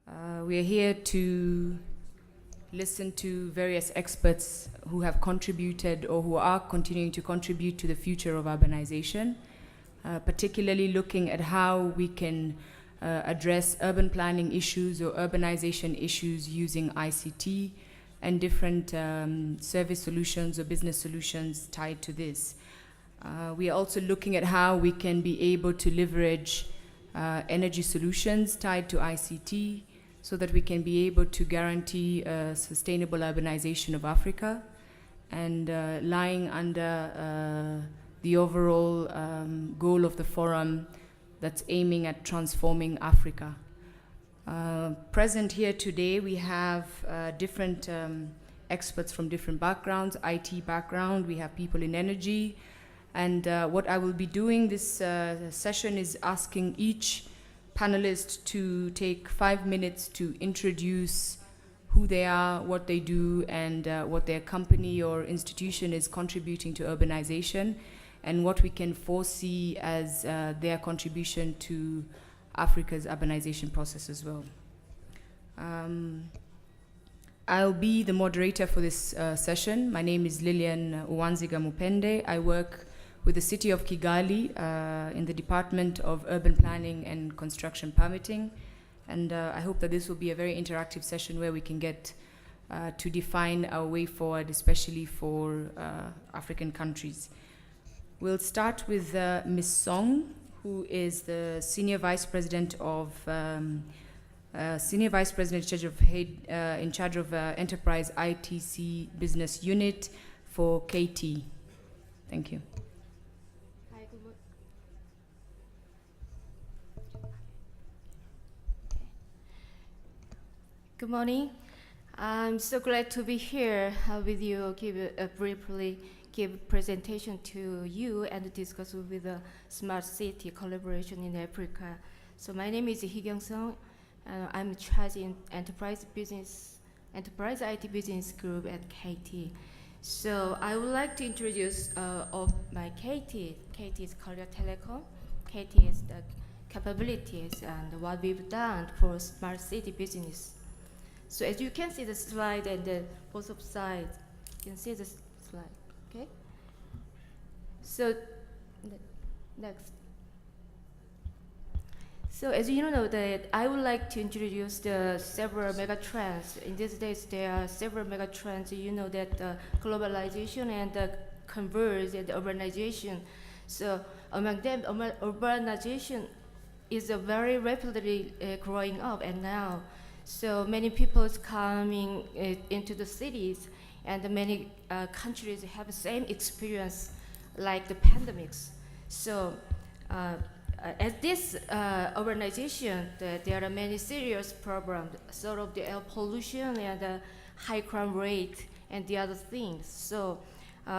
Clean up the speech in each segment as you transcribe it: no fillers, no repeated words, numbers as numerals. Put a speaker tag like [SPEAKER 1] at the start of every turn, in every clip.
[SPEAKER 1] We are here to listen to various experts who have contributed or who are continuing to contribute to the future of urbanization, particularly looking at how we can address urban planning issues or urbanization issues using ICT and different service solutions or business solutions tied to this. We are also looking at how we can be able to leverage energy solutions tied to ICT so that we can be able to guarantee sustainable urbanization of Africa, and lying under the overall goal of the forum that's aiming at transforming Africa. Present here today, we have different experts from different backgrounds, IT background, we have people in energy, and what I will be doing this session is asking each panelist to take 5 minutes to introduce who they are, what they do, and what their company or institution is contributing to urbanization, and what we can foresee as their contribution to Africa's urbanization process as well. I'll be the moderator for this session. My name is Lilian Mupende. I work with the city of Kigali in the Department of Urban Planning and Construction Permitting. And I hope that this will be a very interactive session where we can get to define our way forward, especially for African countries. We'll start with Ms. Song, who is the Senior Vice President in charge of Enterprise ITC Business Unit for KT. Thank you.
[SPEAKER 2] Good morning. I'm so glad to be here with you, briefly give presentation to you and discuss with the smart city collaboration in Africa. So my name is Song. I'm in charge in Enterprise IT Business Group at KT. So I would like to introduce of my KT. KT is Korea Telecom. KT is the capabilities and what we've done for smart city business. So as you can see the slide and both of sides, you can see the slide, okay? So next. So as you know that I would like to introduce the several megatrends. In these days there are several megatrends. You know that globalization and converge and urbanization. So among them, urbanization is a very rapidly growing up and now. So many people is coming into the cities, and many countries have the same experience like the pandemics. So as this urbanization, there are many serious problems, sort of the air pollution and the high crime rate and the other things. So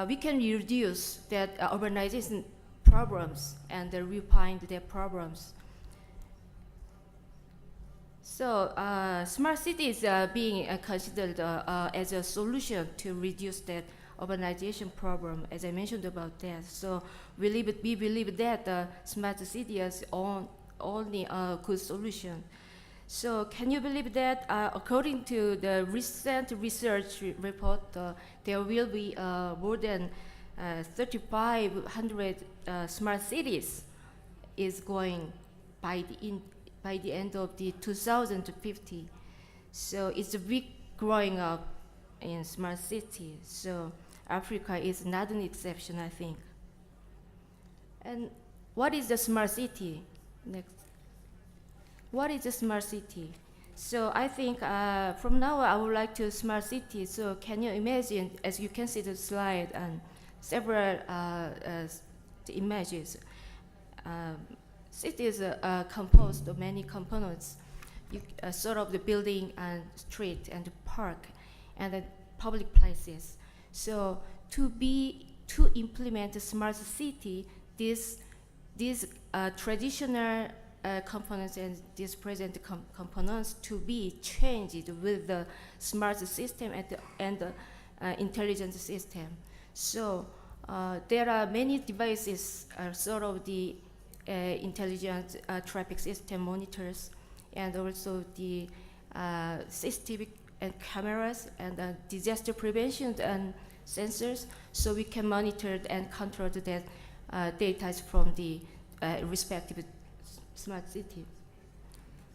[SPEAKER 2] we can reduce that urbanization problems and refine their problems. So smart cities are being considered as a solution to reduce that urbanization problem, as I mentioned about that. So we believe that smart city is only a good solution. So can you believe that according to the recent research report, there will be more than 3,500 smart cities is going by the end of the 2050. So it's a big growing up in smart city. So Africa is not an exception, I think. And what is the smart city? Next. What is a smart city? So I think from now I would like to smart city. So can you imagine, as you can see the slide and several the images, cities are composed of many components, sort of the building and street and the park and the public places. So to implement a smart city, these traditional components and these present components to be changed with the smart system and the intelligent system. So there are many devices, sort of the intelligent traffic system monitors, and also the CCTV and cameras and disaster prevention and sensors, so we can monitor and control that data from the respective smart city.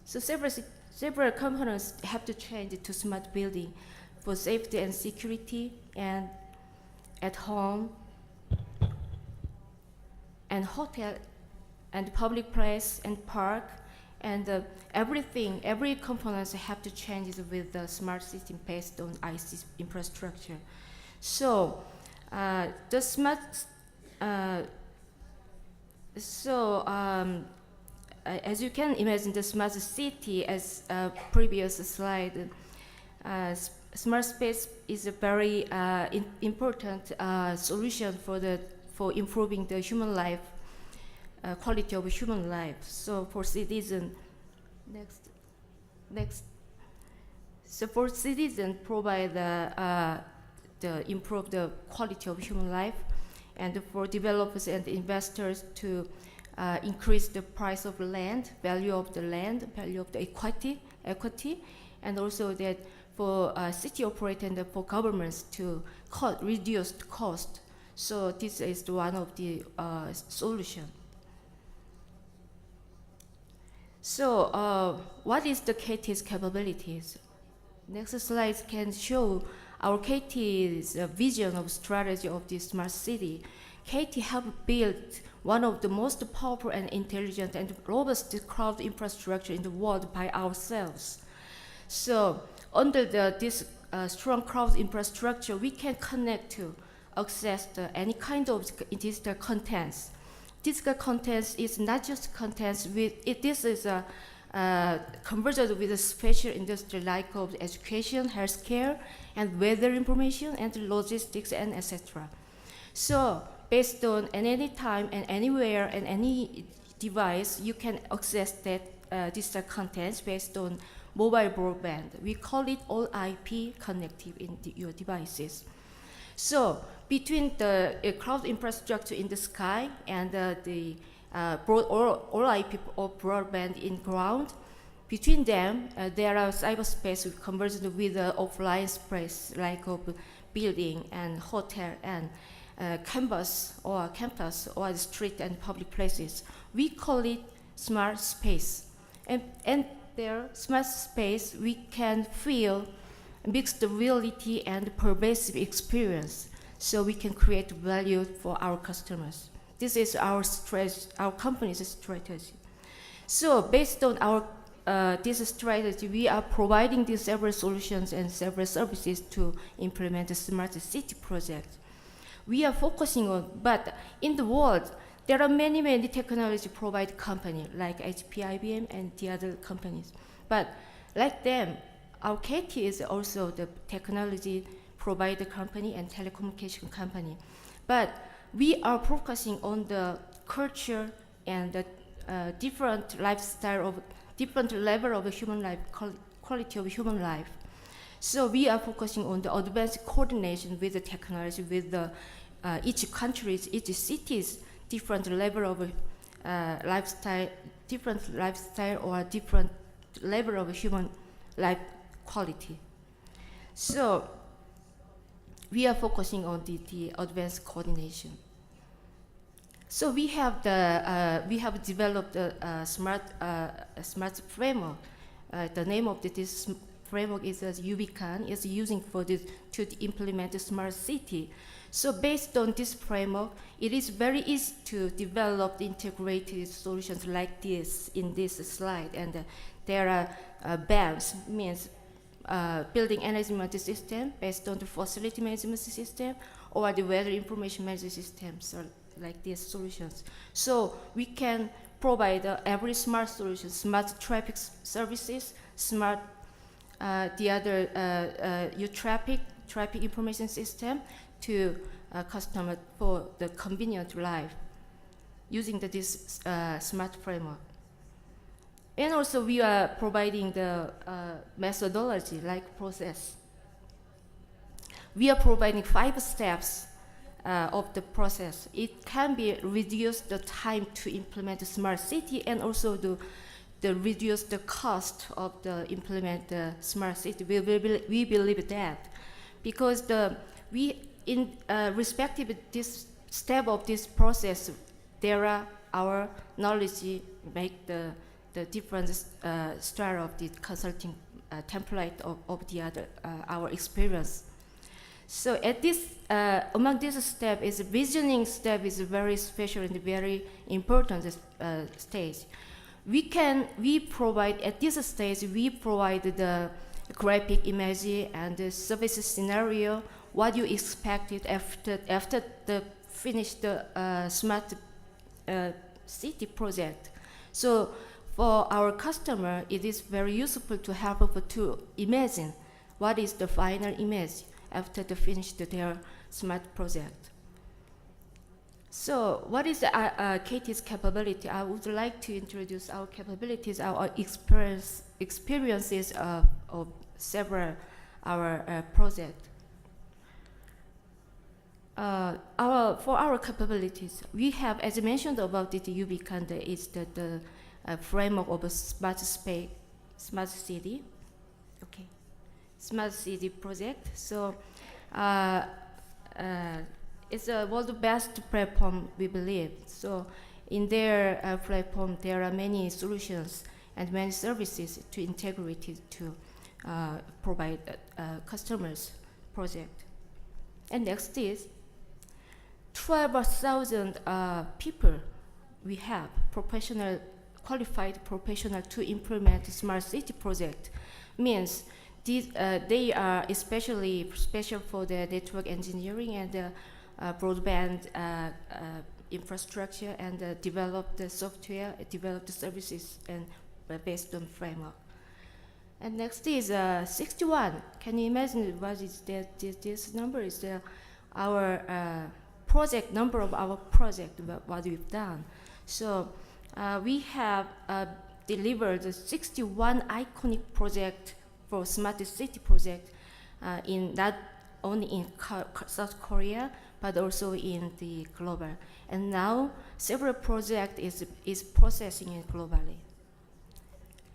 [SPEAKER 2] So several components have to change to smart building for safety and security, and at home and hotel and public place and park, and everything, every components have to change with the smart system based on IC infrastructure. So the smart, as you can imagine, the smart city, as previous slide, smart space is a very important solution for improving the human life, quality of human life. So for citizen, next. So for citizen, provide the improve the quality of human life, and for developers and investors to increase the price of land, value of the land, value of the equity, and also that for city operator and for governments to reduce the cost. So this is one of the solution. So what is the KT's capabilities? Next slide can show our KT's vision of strategy of the smart city. KT have built one of the most powerful and intelligent and robust cloud infrastructure in the world by ourselves. So under this strong cloud infrastructure, we can connect to access any kind of digital contents. Digital contents is not just contents this is converted with a special industry like of education, healthcare, and weather information, and logistics, and etc. So based on any time and anywhere and any device, you can access that digital contents based on mobile broadband. We call it all IP connective in your devices. So between the cloud infrastructure in the sky and the all IP or broadband in ground, between them there are cyberspace converged with offline space like building and hotel and campus or the street and public places. We call it smart space. And there, smart space, we can feel mixed reality and pervasive experience, so we can create value for our customers. This is our company's strategy. So based on our this strategy, we are providing these several solutions and several services to implement the smart city project. We are focusing on, but in the world, there are many technology provider companies like HP, IBM, and the other companies. But like them, our KT is also the technology provider company and telecommunication company. But we are focusing on the culture and the different lifestyle of different level of human life, quality of human life. So we are focusing on the advanced coordination with the technology, with the each country's, each city's different level of lifestyle, different lifestyle or different level of human life quality. So we are focusing on the advanced coordination. So we have developed a smart framework. The name of this framework is UBCAN. Is using for this to implement a smart city. So based on this framework, it is very easy to develop integrated solutions like this in this slide. And there are BAMs, means building management system based on the facility management system or the weather information management system, so like these solutions. So we can provide every smart solution, smart traffic services, smart the other your traffic information system to customer for the convenient life using this smart framework. And also we are providing the methodology like process. We are providing 5 steps of the process. It can be reduce the time to implement a smart city and also the reduce the cost of the implement the smart city. We believe that, because we in respective this step of this process, there are our knowledge make the different style of the consulting template of the other our experience. So at this among this step is visioning step is very special and very important stage. We provide at this stage we provide the graphic image and the service scenario, what you expected after the finished smart city project. So for our customer, it is very useful to help to imagine what is the final image after they finished their smart project. So what is KT's capability? I would like to introduce our capabilities, our experiences of several our projects. For our capabilities, we have, as I mentioned about the UBCAN, is the framework of a smart city, okay, smart city project. So it's a world-best platform, we believe. So in their platform, there are many solutions and many services to integrate it to provide customers project. And next is 12,000 people we have, qualified professional to implement smart city project. Means these, they are especially special for the network engineering and the broadband infrastructure, and develop the software, develop the services, and based on framework. And next is 61. Can you imagine what is that? This number is our project number of our project, what we've done. So we have delivered 61 iconic project for smart city project in not only in South Korea, but also in the global. And now several project is processing it globally.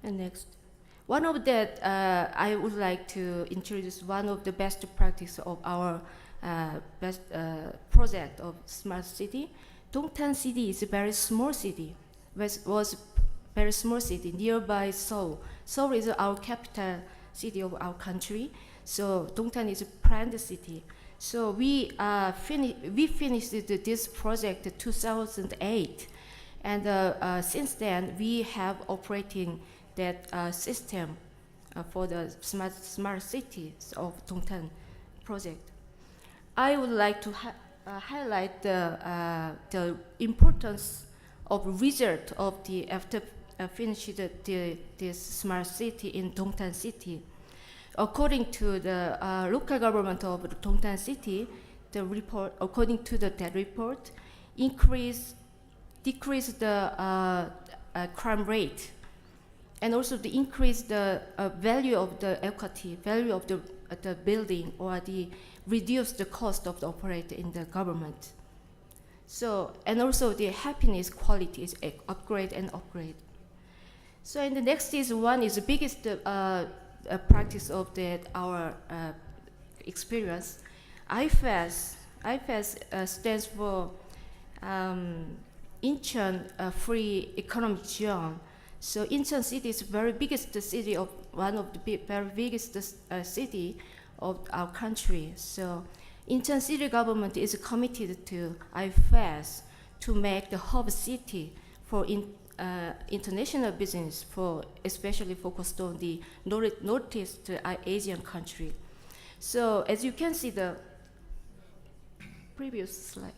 [SPEAKER 2] And next, one of that I would like to introduce one of the best practice of our best project of smart city. Dongtan City is a very small city. Was very small city nearby Seoul. Seoul is our capital city of our country. So Dongtan is a planned city. So we finished this project in 2008, and since then we have operating that system for the smart cities of Dongtan project. I would like to highlight the importance of result of the after finished this smart city in Dongtan City. According to the local government of Dongtan City, the report, according to that report, decrease the crime rate, and also the increase the value of the equity, value of the building, or the reduce the cost of the operator in the government. So, and also the happiness quality is upgrade and upgrade. So, and the next is one is the biggest practice of our experience. IFAS stands for Incheon Free Economic Zone. So Incheon City is the very biggest city of one of the very biggest city of our country. So Incheon City government is committed to IFAS to make the hub city for international business, for especially focused on the Northeast Asian country. So as you can see the previous slide.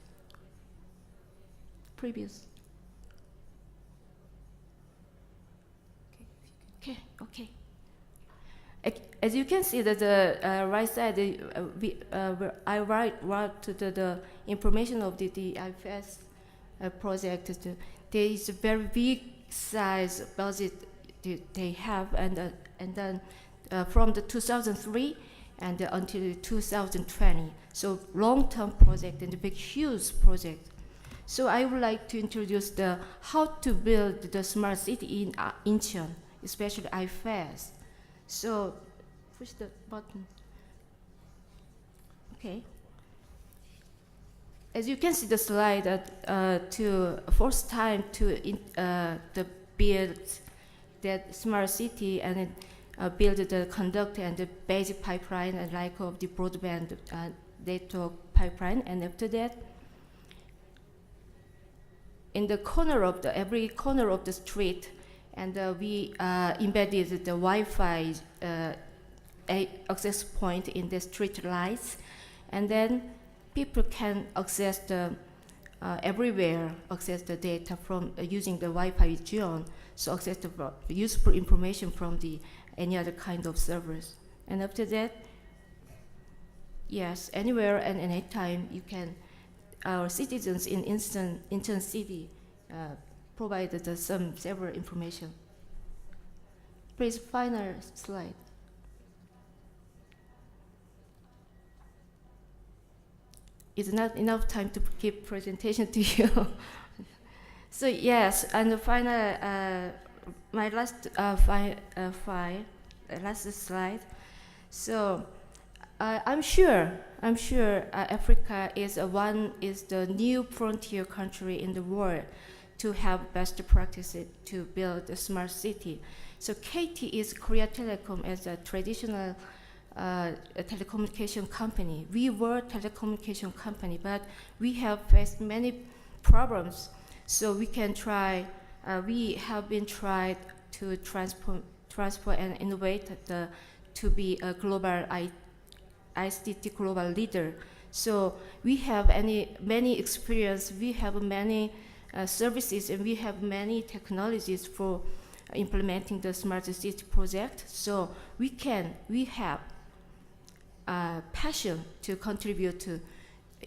[SPEAKER 2] Okay. As you can see that the right side, I write to the information of the IFS project. There is a very big size budget they have, and then from the 2003 and until 2020. So long-term project and a big, huge project. So I would like to introduce the how to build the smart city in Incheon, especially IFAS. So push the button. Okay. As you can see the slide, to first time to build that smart city and build the conduct and the basic pipeline and like of the broadband network pipeline, and after that, in the corner of every corner of the street, and we embedded the Wi-Fi access point in the street lights, and then people can access everywhere, access the data from using the Wi-Fi zone, so access the useful information from any other kind of servers. And after that, yes, anywhere and anytime you can, our citizens in Incheon City provided several information. Please, final slide. It's not enough time to give presentation to you. So yes, and the final, my last last slide. So I'm sure Africa is the new frontier country in the world to have best practices to build a smart city. So KT is Korea Telecom as a traditional a telecommunication company. We were a telecommunication company, but we have faced many problems. So we can try, we have been tried to transfer and innovate to be a global ICT global leader. So we have many experience, we have many services, and we have many technologies for implementing the smart city project. So we have passion to contribute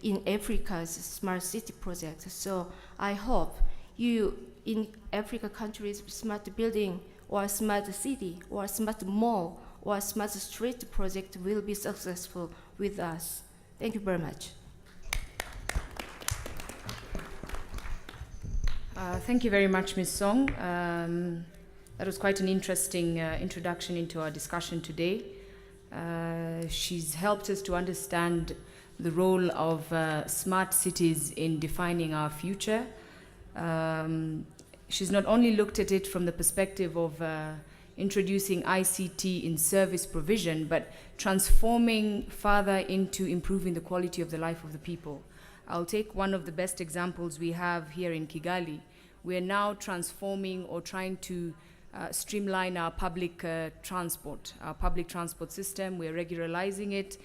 [SPEAKER 2] in Africa's smart city project. So I hope you in Africa countries, smart building or smart city or smart mall or smart street project will be successful with us. Thank you very much.
[SPEAKER 1] Thank you very much, Ms. Song. That was quite an interesting introduction into our discussion today. She's helped us to understand the role of smart cities in defining our future. She's not only looked at it from the perspective of introducing ICT in service provision, but transforming further into improving the quality of the life of the people. I'll take one of the best examples we have here in Kigali. We're now transforming or trying to streamline our public transport system. We're regularizing it.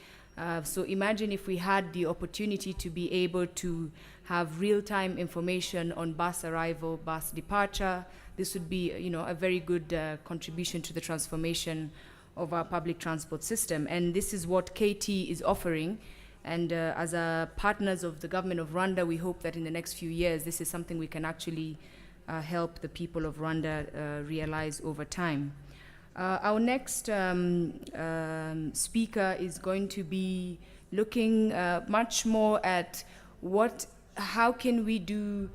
[SPEAKER 1] So imagine if we had the opportunity to be able to have real-time information on bus arrival, bus departure. This would be, a very good contribution to the transformation of our public transport system. And this is what KT is offering. And as partners of the government of Rwanda, we hope that in the next few years, this is something we can actually help the people of Rwanda realize over time. Our next speaker is going to be looking much more at how can we do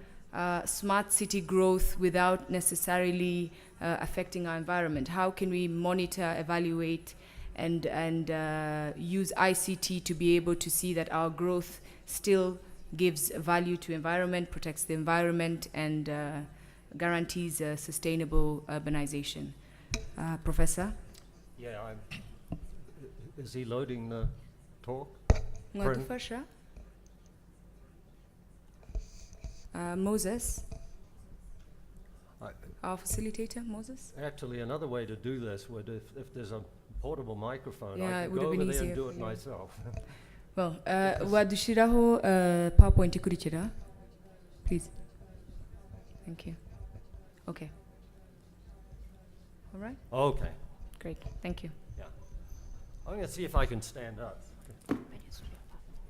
[SPEAKER 1] smart city growth without necessarily affecting our environment? How can we monitor, evaluate, and use ICT to be able to see that our growth still gives value to environment, protects the environment, and guarantees sustainable urbanization. Professor?
[SPEAKER 3] Yeah, is he loading the talk?
[SPEAKER 1] Moses, our facilitator, Moses?
[SPEAKER 3] Actually, another way to do this would, if there's a portable microphone,
[SPEAKER 1] Yeah,
[SPEAKER 3] I
[SPEAKER 1] it
[SPEAKER 3] could
[SPEAKER 1] would
[SPEAKER 3] go
[SPEAKER 1] have
[SPEAKER 3] over
[SPEAKER 1] been
[SPEAKER 3] there and
[SPEAKER 1] easier,
[SPEAKER 3] do it
[SPEAKER 1] yeah.
[SPEAKER 3] myself.
[SPEAKER 1] Well, wadushiraho PowerPoint ikurikira, please. Thank you. Okay. All right.
[SPEAKER 3] Okay.
[SPEAKER 1] Great. Thank you.
[SPEAKER 3] Yeah. I'm going to see if I can stand up,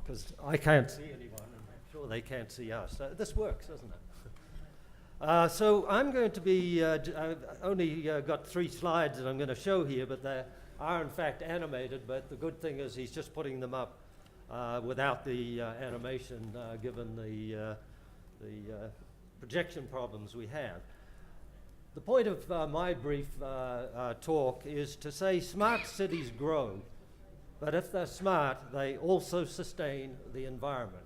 [SPEAKER 3] because I can't see anyone, and I'm sure they can't see us. This works, doesn't it? So I'm going to be, I've only got 3 slides that I'm going to show here, but they are in fact animated, but the good thing is he's just putting them up without the animation, given projection problems we have. The point of my brief talk is to say smart cities grow, but if they're smart, they also sustain the environment.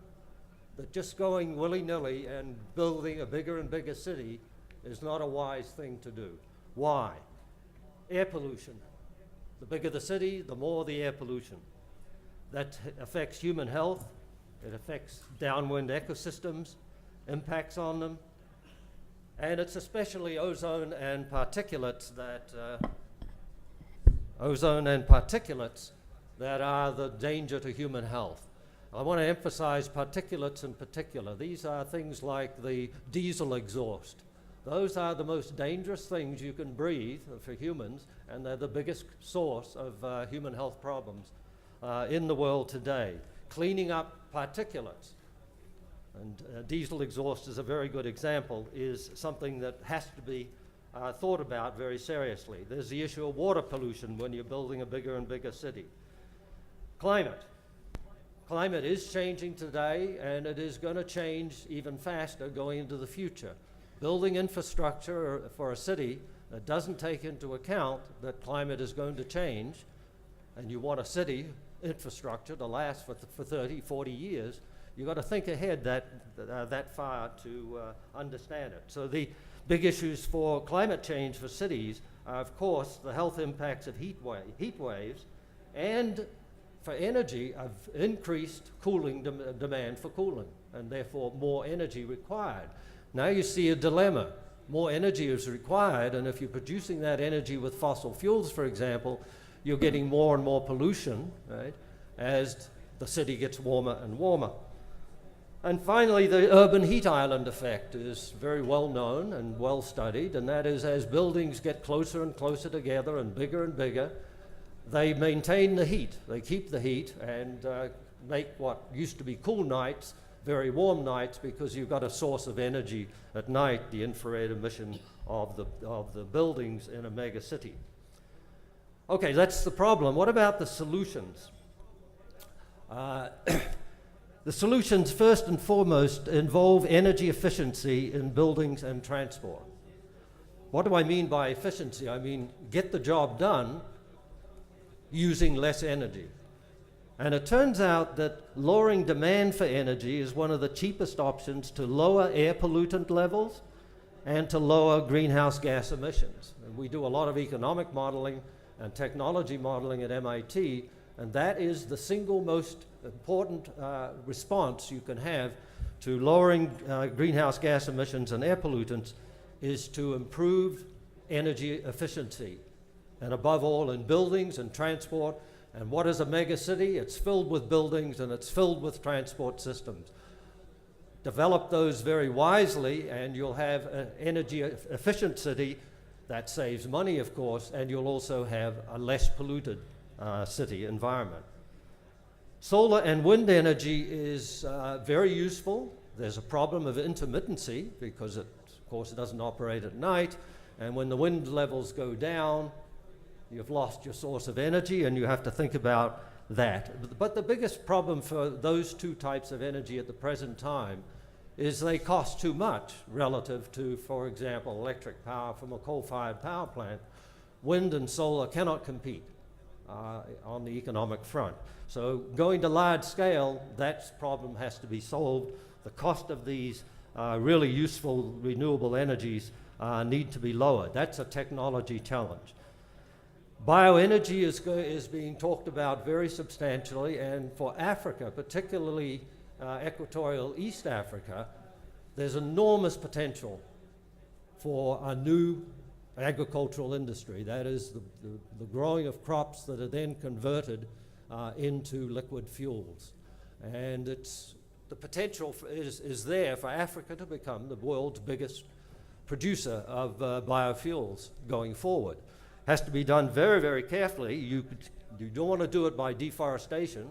[SPEAKER 3] That just going willy-nilly and building a bigger and bigger city is not a wise thing to do. Why? Air pollution. The bigger the city, the more the air pollution. That affects human health, it affects downwind ecosystems, impacts on them, and it's especially ozone and particulates that are the danger to human health. I want to emphasize particulates in particular. These are things like the diesel exhaust. Those are the most dangerous things you can breathe for humans, and they're the biggest source of human health problems in the world today. Cleaning up particulates, and diesel exhaust is a very good example, is something that has to be thought about very seriously. There's the issue of water pollution when you're building a bigger and bigger city. Climate. Climate is changing today, and it is going to change even faster going into the future. Building infrastructure for a city that doesn't take into account that climate is going to change, and you want a city infrastructure to last for 30, 40 years, you've got to think ahead that far to understand it. So the big issues for climate change for cities are, of course, the health impacts of heat waves, and for energy, of increased cooling demand for cooling, and therefore more energy required. Now you see a dilemma. More energy is required, and if you're producing that energy with fossil fuels, for example, you're getting more and more pollution, right, as the city gets warmer and warmer. And finally, the urban heat island effect is very well known and well studied, and that is as buildings get closer and closer together and bigger, they maintain the heat. They keep the heat and make what used to be cool nights very warm nights, because you've got a source of energy at night, the infrared emission of the buildings in a mega city. Okay, that's the problem. What about the solutions? The solutions, first and foremost, involve energy efficiency in buildings and transport. What do I mean by efficiency? I mean get the job done using less energy. And it turns out that lowering demand for energy is one of the cheapest options to lower air pollutant levels and to lower greenhouse gas emissions. And we do a lot of economic modeling and technology modeling at MIT, and that is the single most important response you can have to lowering greenhouse gas emissions and air pollutants, is to improve energy efficiency, and above all in buildings and transport. And what is a mega city? It's filled with buildings and it's filled with transport systems. Develop those very wisely and you'll have an energy efficient city that saves money, of course, and you'll also have a less polluted city environment. Solar and wind energy is very useful. There's a problem of intermittency because of course it doesn't operate at night, and when the wind levels go down, you've lost your source of energy, and you have to think about that. But the biggest problem for those two types of energy at the present time is they cost too much relative to, for example, electric power from a coal-fired power plant. Wind and solar cannot compete on the economic front. So going to large scale, that problem has to be solved. The cost of these really useful renewable energies need to be lowered. That's a technology challenge. Bioenergy is being talked about very substantially, and for Africa, particularly equatorial East Africa, there's enormous potential for a new agricultural industry. That is the growing of crops that are then converted into liquid fuels. And the potential is there for Africa to become the world's biggest producer of biofuels going forward. Has to be done very, very carefully. You don't want to do it by deforestation.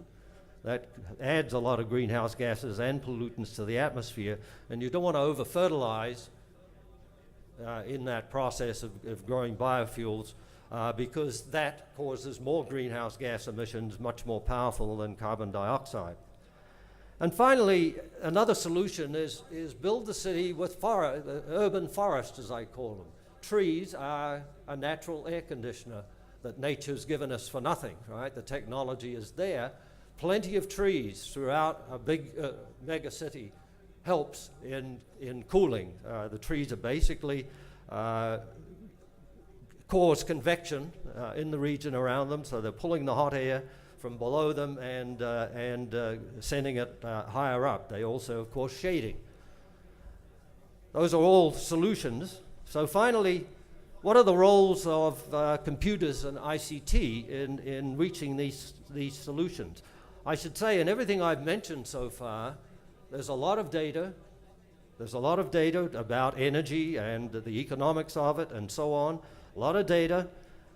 [SPEAKER 3] That adds a lot of greenhouse gases and pollutants to the atmosphere, and you don't want to over-fertilize in that process of growing biofuels because that causes more greenhouse gas emissions, much more powerful than carbon dioxide. And finally, another solution is build the city with urban forests, as I call them. Trees are a natural air conditioner that nature's given us for nothing, right? The technology is there. Plenty of trees throughout a big mega city helps in cooling. The trees are basically cause convection in the region around them, so they're pulling the hot air from below them and sending it higher up. They also, of course, shading. Those are all solutions. So finally, what are the roles of computers and ICT in reaching these solutions? I should say, in everything I've mentioned so far, there's a lot of data. There's a lot of data about energy and the economics of it and so on. A lot of data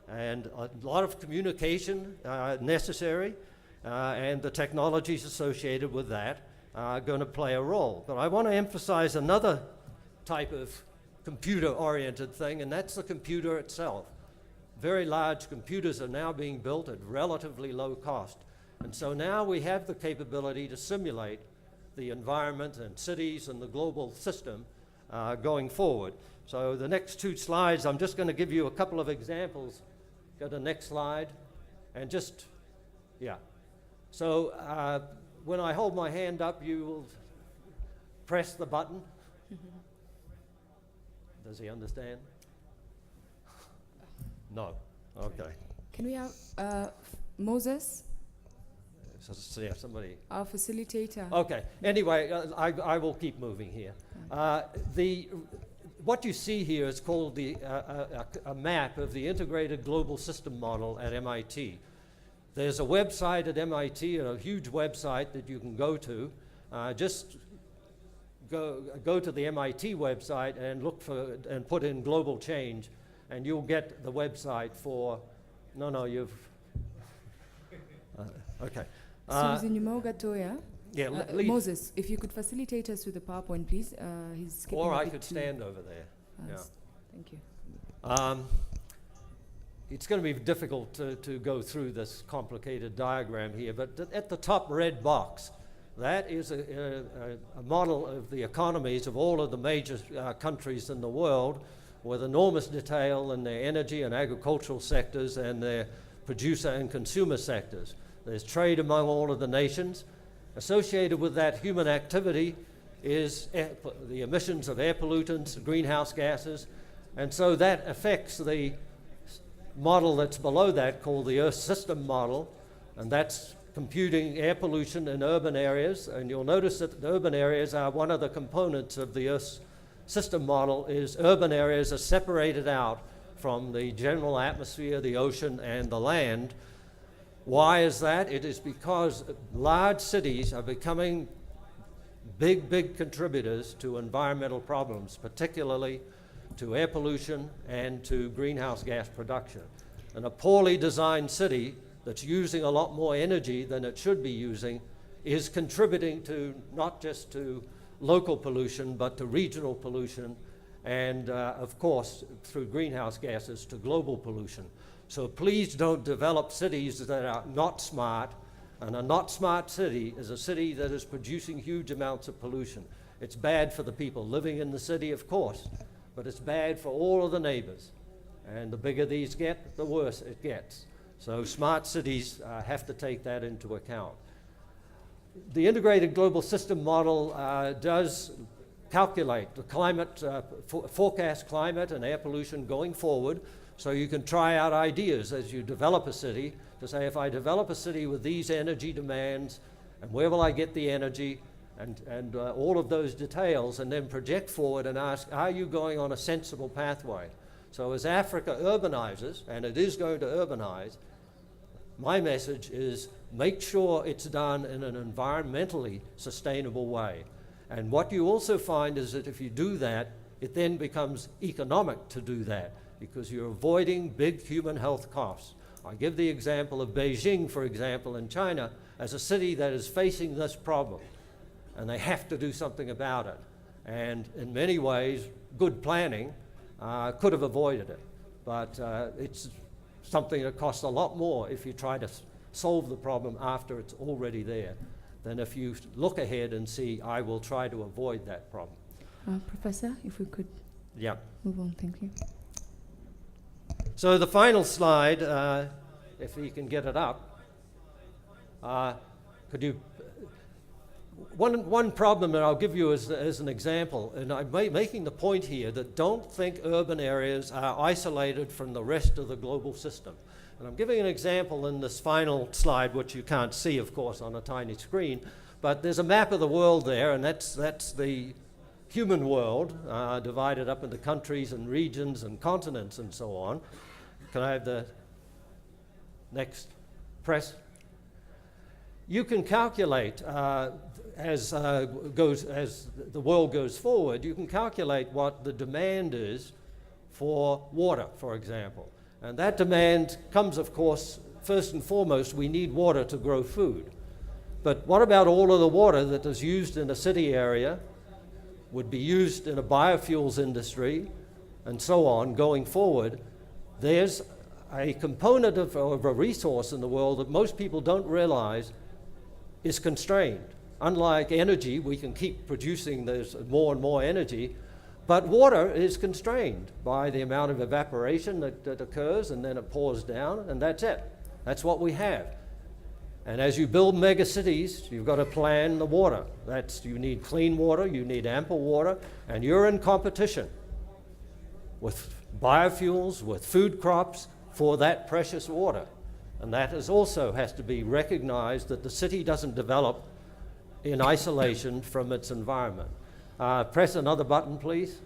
[SPEAKER 3] and a lot of communication necessary, and the technologies associated with that are going to play a role. But I want to emphasize another type of computer-oriented thing, and that's the computer itself. Very large computers are now being built at relatively low cost. And so now we have the capability to simulate the environment and cities and the global system going forward. So the next two slides, I'm just going to give you a couple of examples. Go to the next slide. And just, yeah. So when I hold my hand up, you will press the button. Does he understand? No. Okay.
[SPEAKER 1] Can we have Moses,
[SPEAKER 3] So yeah, somebody.
[SPEAKER 1] our facilitator?
[SPEAKER 3] Okay. Anyway, I will keep moving here. What you see here is called a map of the integrated global system model at MIT. There's a website at MIT, a huge website that you can go to. Just go to the MIT website and look for and put in global change, and you'll get the website for. No, you've. Okay. Yeah,
[SPEAKER 1] Moses, if you could facilitate us with the PowerPoint, please. He's skipping
[SPEAKER 3] or
[SPEAKER 1] a
[SPEAKER 3] I
[SPEAKER 1] bit
[SPEAKER 3] could
[SPEAKER 1] too-
[SPEAKER 3] stand over there. Yeah.
[SPEAKER 1] Thank you.
[SPEAKER 3] It's going to be difficult to go through this complicated diagram here, but at the top red box, that is a model of the economies of all of the major countries in the world, with enormous detail in their energy and agricultural sectors and their producer and consumer sectors. There's trade among all of the nations. Associated with that human activity is the emissions of air pollutants, greenhouse gases, and so that affects the model that's below that, called the Earth System Model, and that's computing air pollution in urban areas. And you'll notice that the urban areas are one of the components of the Earth System Model. Is urban areas are separated out from the general atmosphere, the ocean, and the land. Why is that? It is because large cities are becoming big contributors to environmental problems, particularly to air pollution and to greenhouse gas production. And a poorly designed city that's using a lot more energy than it should be using is contributing to not just to local pollution, but to regional pollution, and of course, through greenhouse gases, to global pollution. So please don't develop cities that are not smart, and a not smart city is a city that is producing huge amounts of pollution. It's bad for the people living in the city, of course, but it's bad for all of the neighbors. And the bigger these get, the worse it gets. So smart cities have to take that into account. The integrated global system model does calculate the climate, forecast climate and air pollution going forward, so you can try out ideas as you develop a city to say, if I develop a city with these energy demands, and where will I get the energy, and all of those details, and then project forward and ask, are you going on a sensible pathway? So as Africa urbanizes, and it is going to urbanize, my message is make sure it's done in an environmentally sustainable way. And what you also find is that if you do that, it then becomes economic to do that, because you're avoiding big human health costs. I give the example of Beijing, for example, in China, as a city that is facing this problem, and they have to do something about it. And in many ways, good planning could have avoided it. But it's something that costs a lot more if you try to solve the problem after it's already there. than if you look ahead and see, I will try to avoid that problem.
[SPEAKER 1] Professor, if we could
[SPEAKER 3] Yeah.
[SPEAKER 1] move on, thank you.
[SPEAKER 3] So the final slide, if you can get it up, could you? One problem that I'll give you as an example, and I'm making the point here that don't think urban areas are isolated from the rest of the global system. And I'm giving an example in this final slide, which you can't see, of course, on a tiny screen, but there's a map of the world there, and that's the human world, divided up into countries and regions and continents and so on. Can I have the next press? You can calculate, as the world goes forward, you can calculate what the demand is for water, for example. And that demand comes, of course, first and foremost, we need water to grow food. But what about all of the water that is used in a city area, would be used in a biofuels industry, and so on, going forward? There's a component of a resource in the world that most people don't realize is constrained. Unlike energy, we can keep producing there's more and more energy, but water is constrained by the amount of evaporation that occurs, and then it pours down, and that's it. That's what we have. And as you build mega cities, you've got to plan the water. You need clean water, you need ample water, and you're in competition with biofuels, with food crops for that precious water. And that also has to be recognized, that the city doesn't develop in isolation from its environment. Press another button, please.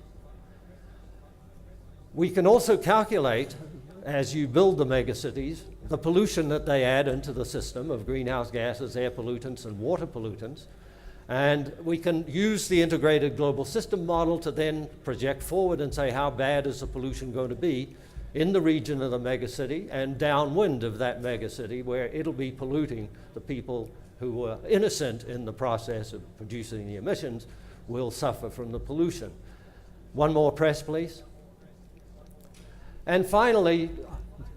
[SPEAKER 3] We can also calculate, as you build the megacities, the pollution that they add into the system of greenhouse gases, air pollutants, and water pollutants. And we can use the integrated global system model to then project forward and say, how bad is the pollution going to be in the region of the megacity and downwind of that megacity, where it'll be polluting the people who were innocent in the process of producing the emissions will suffer from the pollution. One more press, please. And finally,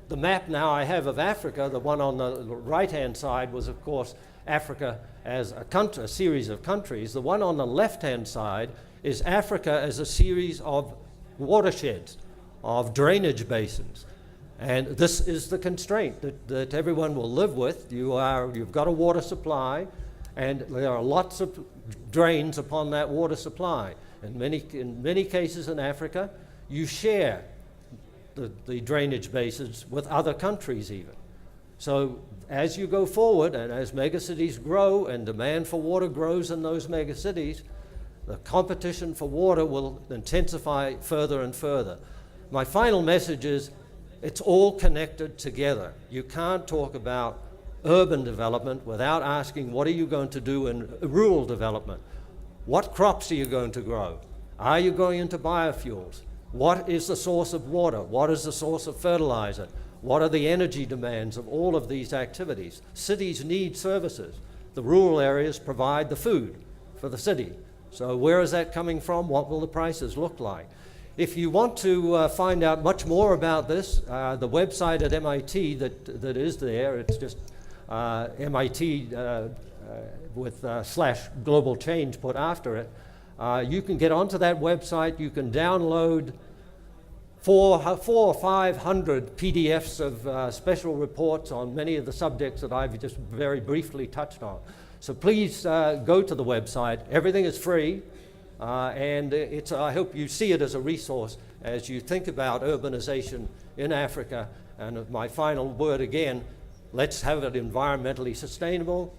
[SPEAKER 3] the map now I have of Africa, the one on the right-hand side was, of course, Africa as a country, a series of countries. The one on the left-hand side is Africa as a series of watersheds, of drainage basins. And this is the constraint that everyone will live with. You've got a water supply, and there are lots of drains upon that water supply. In many cases in Africa, you share the drainage basins with other countries even. So as you go forward, and as megacities grow and demand for water grows in those megacities, the competition for water will intensify further and further. My final message is, it's all connected together. You can't talk about urban development without asking, what are you going to do in rural development? What crops are you going to grow? Are you going into biofuels? What is the source of water? What is the source of fertilizer? What are the energy demands of all of these activities? Cities need services. The rural areas provide the food for the city. So where is that coming from? What will the prices look like? If you want to find out much more about this, the website at MIT that is there, it's just MIT with /global change put after it. You can get onto that website. You can download 400 or 500 PDFs of special reports on many of the subjects that I've just very briefly touched on. So please go to the website. Everything is free. And I hope you see it as a resource as you think about urbanization in Africa. And my final word again, let's have it environmentally sustainable.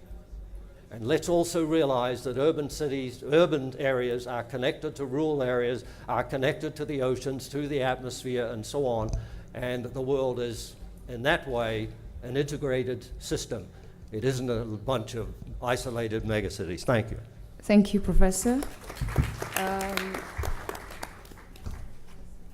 [SPEAKER 3] And let's also realize that urban cities, urban areas are connected to rural areas, are connected to the oceans, to the atmosphere, and so on. And the world is, in that way, an integrated system. It isn't a bunch of isolated megacities. Thank you.
[SPEAKER 1] Thank you, Professor.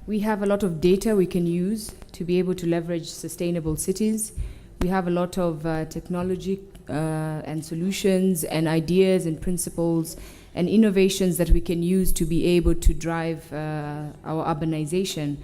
[SPEAKER 1] We have a lot of data we can use to be able to leverage sustainable cities. We have a lot of technology and solutions and ideas and principles and innovations that we can use to be able to drive our urbanization.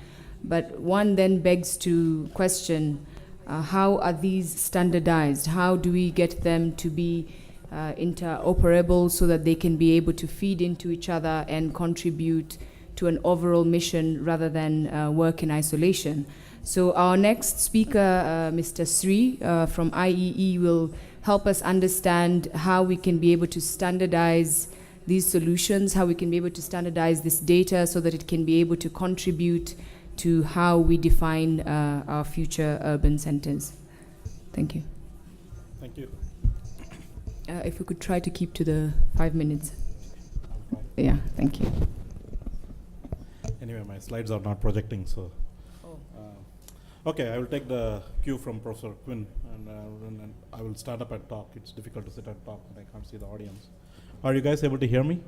[SPEAKER 1] But one then begs to question, how are these standardized? How do we get them to be interoperable so that they can be able to feed into each other and contribute to an overall mission rather than work in isolation. So our next speaker, Mr. Sri from IEE, will help us understand how we can be able to standardize these solutions, how we can be able to standardize this data so that it can be able to contribute to how we define our future urban centers. Thank you.
[SPEAKER 4] Thank you.
[SPEAKER 1] If we could try to keep to the 5 minutes. Yeah, thank you.
[SPEAKER 4] Anyway, my slides are not projecting, so. Okay, I will take the cue from Professor Quinn, and I will stand up and talk. It's difficult to sit and talk when I can't see the audience. Are you guys able to hear me?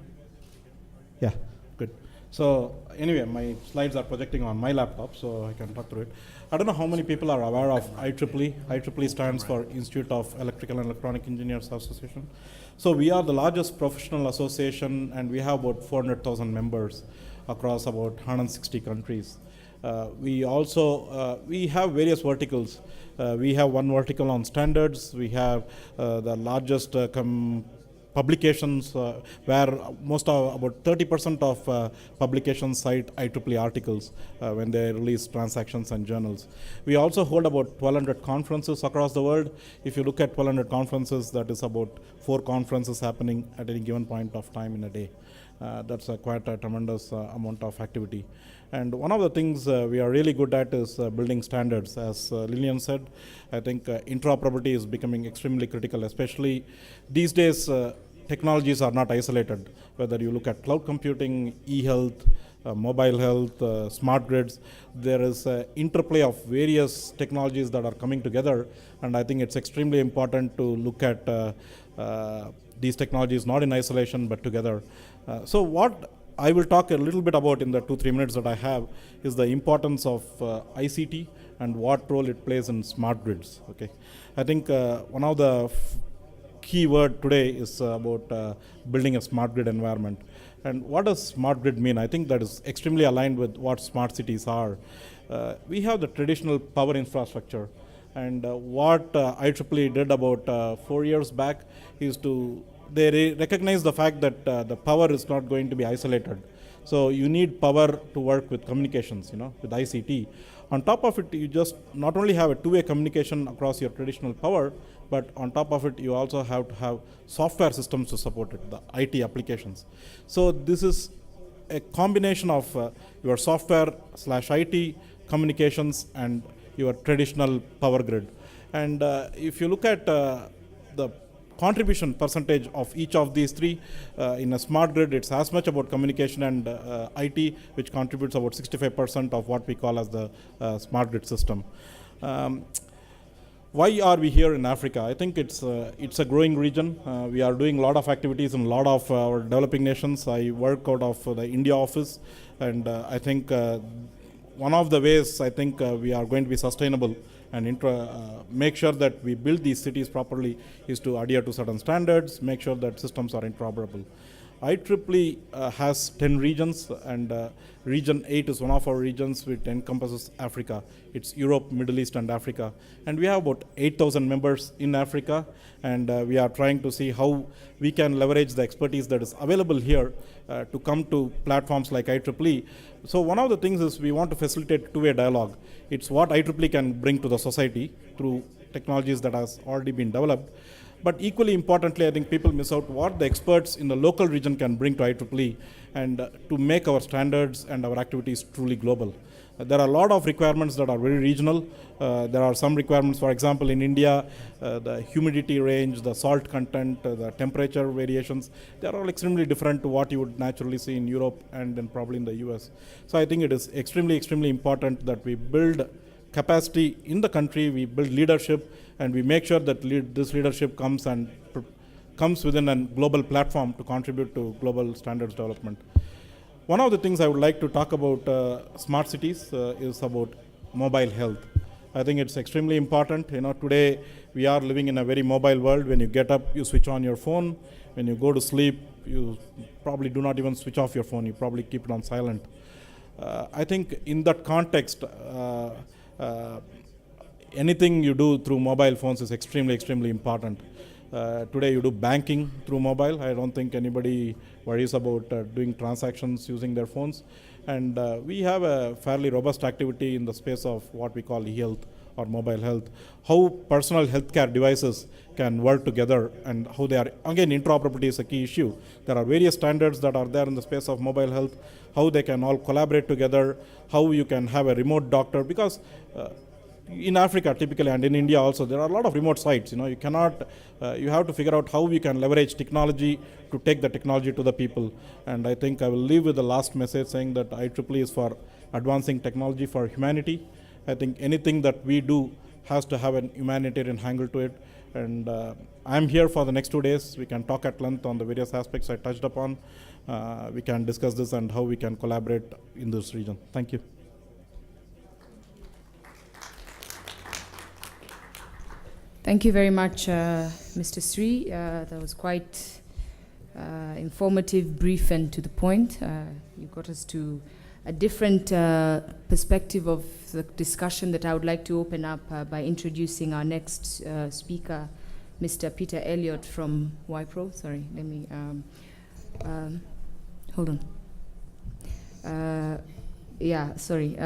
[SPEAKER 4] Yeah, good. So anyway, my slides are projecting on my laptop, so I can talk through it. I don't know how many people are aware of IEEE. IEEE stands for Institute of Electrical and Electronic Engineers Association. So we are the largest professional association, and we have about 400,000 members across about 160 countries. We also we have various verticals. We have one vertical on standards. We have the largest publications where most of about 30% of publications cite IEEE articles when they release transactions and journals. We also hold about 1,200 conferences across the world. If you look at 1,200 conferences, that is about 4 conferences happening at any given point of time in a day. That's quite a tremendous amount of activity. And one of the things we are really good at is building standards. As Lilian said, I think interoperability is becoming extremely critical, especially these days. Technologies are not isolated. Whether you look at cloud computing, e-health, mobile health, smart grids, there is an interplay of various technologies that are coming together, and I think it's extremely important to look at these technologies not in isolation but together. So what I will talk a little bit about in the 2-3 minutes that I have is the importance of ICT and what role it plays in smart grids. Okay, I think one of the key word today is about building a smart grid environment. And what does smart grid mean? I think that is extremely aligned with what smart cities are. We have the traditional power infrastructure, and what IEEE did about 4 years back is they recognize the fact that the power is not going to be isolated. So you need power to work with communications, with ICT. On top of it, you just not only have a two-way communication across your traditional power, but on top of it, you also have to have software systems to support it, the IT applications. So this is a combination of your software/IT, communications, and your traditional power grid. And if you look at the contribution percentage of each of these three, in a smart grid, it's as much about communication and IT, which contributes about 65% of what we call as the smart grid system. Why are we here in Africa? I think it's a growing region. We are doing a lot of activities in a lot of our developing nations. I work out of the India office, and I think one of the ways I think we are going to be sustainable and make sure that we build these cities properly is to adhere to certain standards, make sure that systems are interoperable. IEEE has 10 regions, and Region 8 is one of our regions which encompasses Africa. It's Europe, Middle East, and Africa. And we have about 8,000 members in Africa, and we are trying to see how we can leverage the expertise that is available here to come to platforms like IEEE. So one of the things is we want to facilitate two-way dialogue. It's what IEEE can bring to the society through technologies that has already been developed. But equally importantly, I think people miss out what the experts in the local region can bring to IEEE and to make our standards and our activities truly global. There are a lot of requirements that are very regional. There are some requirements, for example, in India, the humidity range, the salt content, the temperature variations, they are all extremely different to what you would naturally see in Europe and then probably in the US. So I think it is extremely, extremely important that we build capacity in the country, we build leadership, and we make sure that this leadership comes within a global platform to contribute to global standards development. One of the things I would like to talk about smart cities is about mobile health. I think it's extremely important. Today we are living in a very mobile world. When you get up, you switch on your phone. When you go to sleep, you probably do not even switch off your phone. You probably keep it on silent. I think in that context, anything you do through mobile phones is extremely, extremely important. Today you do banking through mobile. I don't think anybody worries about doing transactions using their phones. And we have a fairly robust activity in the space of what we call e-health or mobile health, how personal healthcare devices can work together and how they are, again, interoperability is a key issue. There are various standards that are there in the space of mobile health, how they can all collaborate together, how you can have a remote doctor, because in Africa typically and in India also, there are a lot of remote sites. You cannot, you have to figure out how we can leverage technology to take the technology to the people. And I think I will leave with the last message saying that IEEE is for advancing technology for humanity. I think anything that we do has to have an humanitarian angle to it. And I'm here for the next 2 days. We can talk at length on the various aspects I touched upon. We can discuss this and how we can collaborate in this region. Thank you.
[SPEAKER 1] Thank you very much, Mr. Sri. That was quite informative, brief, and to the point. You got us to a different perspective of the discussion that I would like to open up by introducing our next speaker, Mr. Peter Elliott from YPro. Sorry, let me, hold on. Yeah, sorry.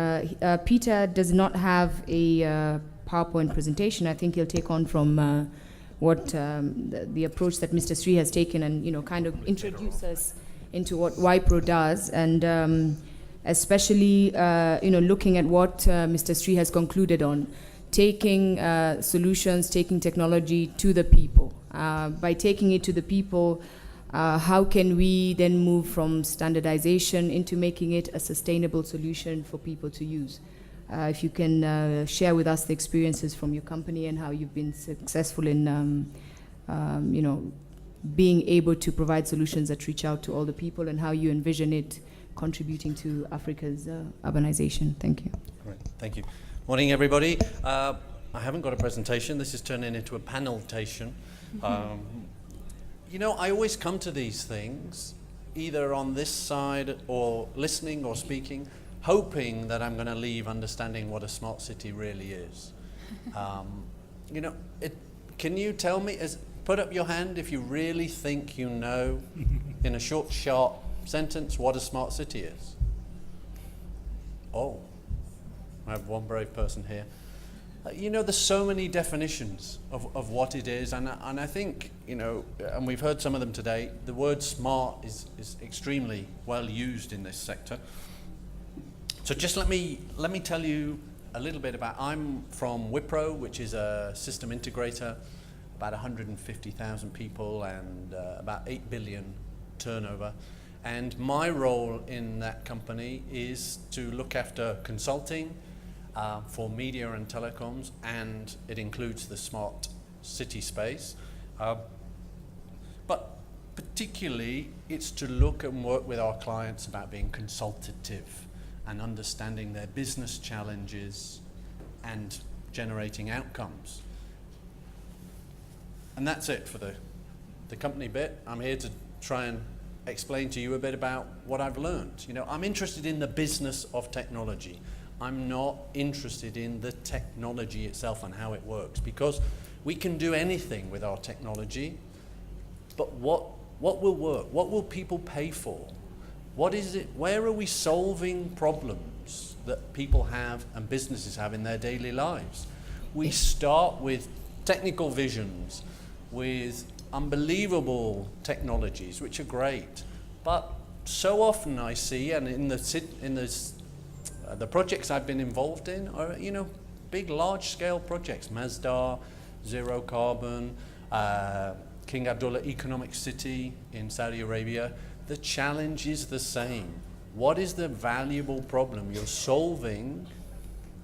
[SPEAKER 1] Peter does not have a PowerPoint presentation. I think he'll take on from what the approach that Mr. Sri has taken and, kind of introduce us into what YPro does. And especially, looking at what Mr. Sri has concluded on, taking solutions, taking technology to the people. By taking it to the people, how can we then move from standardization into making it a sustainable solution for people to use? If you can share with us the experiences from your company and how you've been successful in, being able to provide solutions that reach out to all the people and how you envision it contributing to Africa's urbanization. Thank you.
[SPEAKER 5] Great, thank you. Morning, everybody. I haven't got a presentation. This is turning into a paneltation. I always come to these things either on this side or listening or speaking, hoping that I'm going to leave understanding what a smart city really is. Can you tell me, put up your hand if you really think you know in a short, sharp sentence what a smart city is. Oh, I have one brave person here. There's so many definitions of what it is, and I think, and we've heard some of them today, the word smart is extremely well used in this sector. So just let me tell you a little bit about, I'm from Wipro, which is a system integrator, about 150,000 people and about 8 billion turnover. And my role in that company is to look after consulting for media and telecoms, and it includes the smart city space. But particularly, it's to look and work with our clients about being consultative and understanding their business challenges and generating outcomes. And that's it for the company bit. I'm here to try and explain to you a bit about what I've learned. I'm interested in the business of technology. I'm not interested in the technology itself and how it works, because we can do anything with our technology, but what will work? What will people pay for? What is it? Where are we solving problems that people have and businesses have in their daily lives? We start with technical visions, with unbelievable technologies, which are great, but so often I see, and in the projects I've been involved in are, big, large-scale projects. Masdar, Zero Carbon, King Abdullah Economic City in Saudi Arabia. The challenge is the same. What is the valuable problem you're solving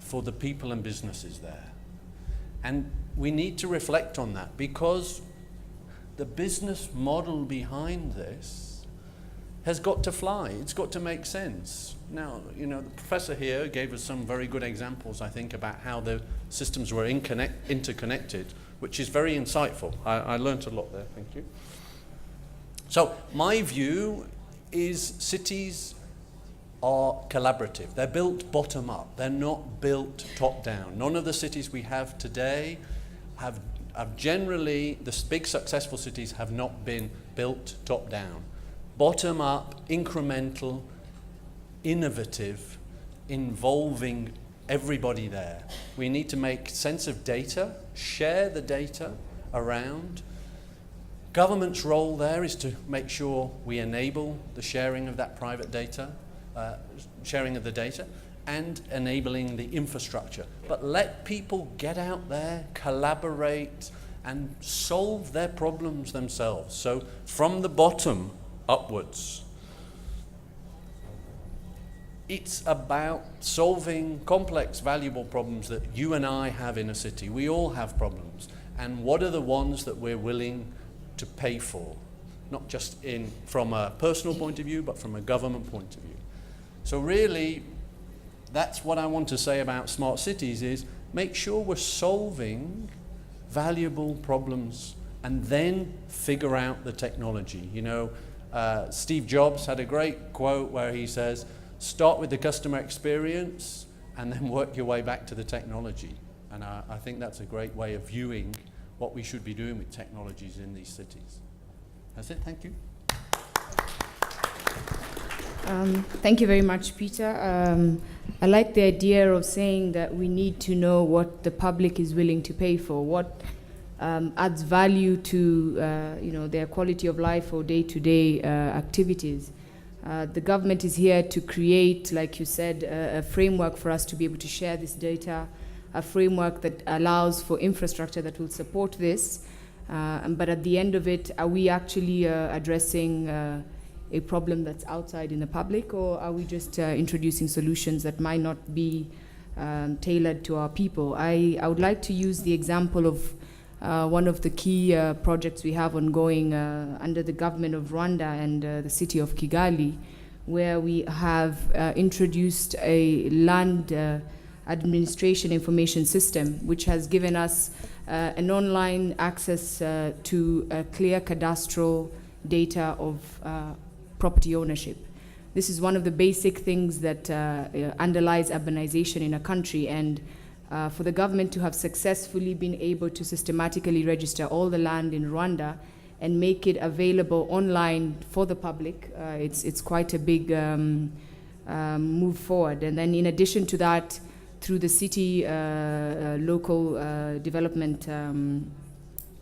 [SPEAKER 5] for the people and businesses there? And we need to reflect on that, because the business model behind this has got to fly. It's got to make sense. Now, the professor here gave us some very good examples, I think, about how the systems were interconnected, which is very insightful. I learned a lot there, thank you. So my view is cities are collaborative. They're built bottom up. They're not built top down. None of the cities we have today have generally, the big successful cities have not been built top down. Bottom up, incremental, innovative, involving everybody there. We need to make sense of data, share the data around. Government's role there is to make sure we enable the sharing of that private data, sharing of the data, and enabling the infrastructure. But let people get out there, collaborate, and solve their problems themselves. So from the bottom upwards, it's about solving complex, valuable problems that you and I have in a city. We all have problems. And what are the ones that we're willing to pay for? Not just from a personal point of view, but from a government point of view. So really, that's what I want to say about smart cities is make sure we're solving valuable problems and then figure out the technology. You know, Steve Jobs had a great quote where he says, start with the customer experience and then work your way back to the technology. And I think that's a great way of viewing what we should be doing with technologies in these cities. That's it, thank you.
[SPEAKER 1] Thank you very much, Peter. I like the idea of saying that we need to know what the public is willing to pay for, what adds value to their quality of life or day-to-day activities. The government is here to create, like you said, a framework for us to be able to share this data, a framework that allows for infrastructure that will support this. But at the end of it, are we actually addressing a problem that's outside in the public, or are we just introducing solutions that might not be tailored to our people? I would like to use the example of one of the key projects we have ongoing under the government of Rwanda and the city of Kigali, where we have introduced a land administration information system, which has given us an online access to clear cadastral data of property ownership. This is one of the basic things that underlies urbanization in a country, and for the government to have successfully been able to systematically register all the land in Rwanda and make it available online for the public, it's quite a big move forward. And then in addition to that, through the city local development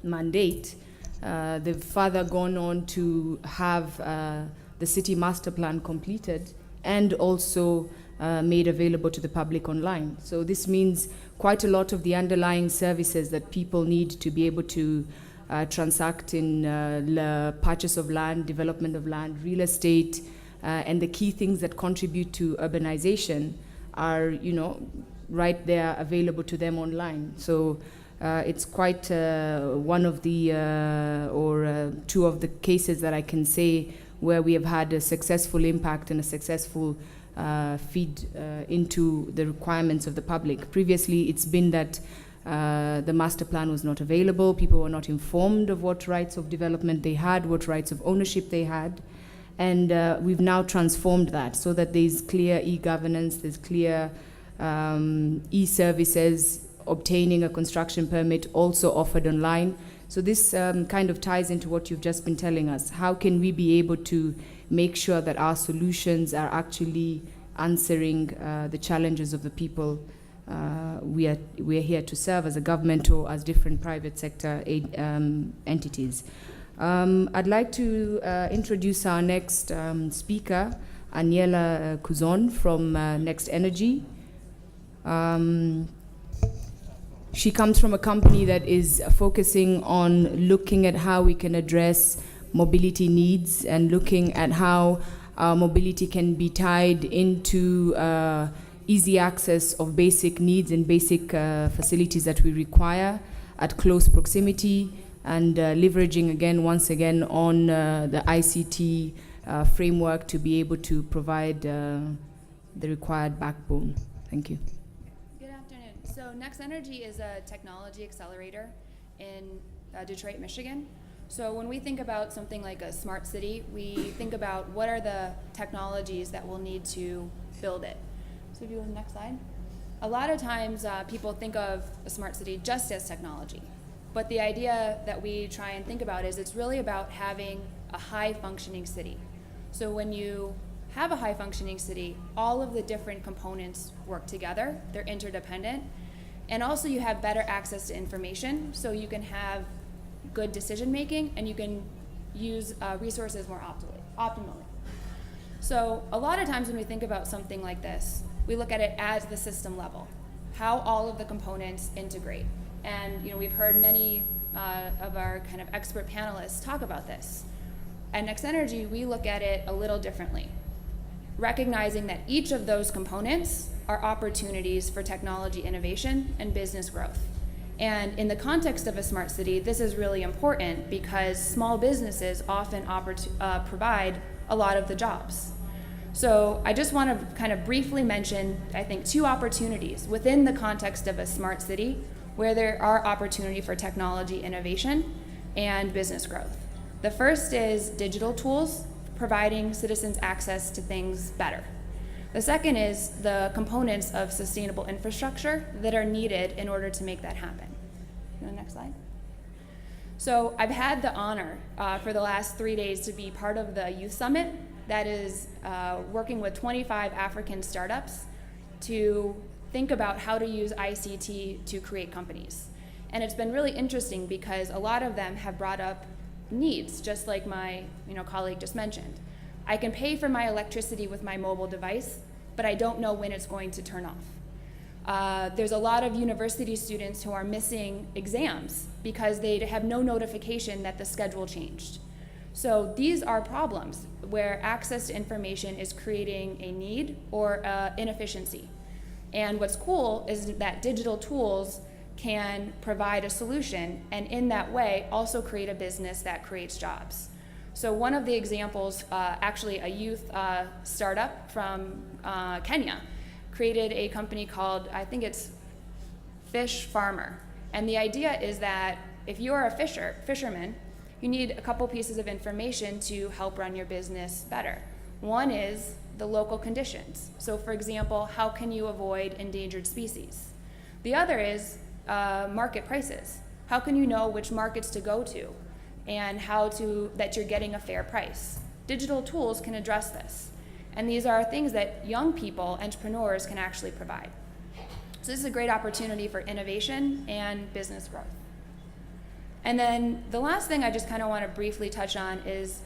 [SPEAKER 1] mandate, they've further gone on to have the city master plan completed and also made available to the public online. So this means quite a lot of the underlying services that people need to be able to transact in purchase of land, development of land, real estate, and the key things that contribute to urbanization are, right there available to them online. So it's quite one of the or two of the cases that I can say where we have had a successful impact and a successful feed into the requirements of the public. Previously, it's been that the master plan was not available, people were not informed of what rights of development they had, what rights of ownership they had, and we've now transformed that so that there's clear e-governance, there's clear e-services, obtaining a construction permit also offered online. So this kind of ties into what you've just been telling us. How can we be able to make sure that our solutions are actually answering the challenges of the people we are here to serve as a government or as different private sector entities? I'd like to introduce our next speaker, Aniela Kuzon from Next Energy. She comes from a company that is focusing on looking at how we can address mobility needs and looking at how mobility can be tied into easy access of basic needs and basic facilities that we require at close proximity, and leveraging once again on the ICT framework to be able to provide the required backbone. Thank you.
[SPEAKER 6] So Next Energy is a technology accelerator in Detroit, Michigan. So when we think about something like a smart city, we think about what are the technologies that we'll need to build it. So if you go to the next slide. A lot of times people think of a smart city just as technology, But the idea that we try and think about is it's really about having a high functioning city. So when you have a high functioning city, all of the different components work together, they're interdependent, and also you have better access to information, so you can have good decision making and you can use resources more optimally. So a lot of times when we think about something like this, we look at it as the system level, how all of the components integrate. And we've heard many of our kind of expert panelists talk about this. At Next Energy, we look at it a little differently, recognizing that each of those components are opportunities for technology innovation and business growth. And in the context of a smart city, this is really important because small businesses often provide a lot of the jobs. So I just want to kind of briefly mention, I think, 2 opportunities within the context of a smart city where there are opportunity for technology innovation and business growth. The first is digital tools, providing citizens access to things better. The second is the components of sustainable infrastructure that are needed in order to make that happen. Go to the next slide. So I've had the honor for the last 3 days to be part of the Youth Summit that is working with 25 African startups to think about how to use ICT to create companies. And it's been really interesting because a lot of them have brought up needs, just like my colleague just mentioned. I can pay for my electricity with my mobile device, but I don't know when it's going to turn off. There's a lot of university students who are missing exams because they have no notification that the schedule changed. So these are problems where access to information is creating a need or inefficiency. And what's cool is that digital tools can provide a solution and in that way also create a business that creates jobs. So one of the examples, actually a youth startup from Kenya, created a company called, I think it's Fish Farmer. And the idea is that if you're a fisherman, you need a couple pieces of information to help run your business better. One is the local conditions. So for example, how can you avoid endangered species? The other is market prices. How can you know which markets to go to and that you're getting a fair price? Digital tools can address this. And these are things that young people, entrepreneurs, can actually provide. So this is a great opportunity for innovation and business growth. And then the last thing I just kind of want to briefly touch on is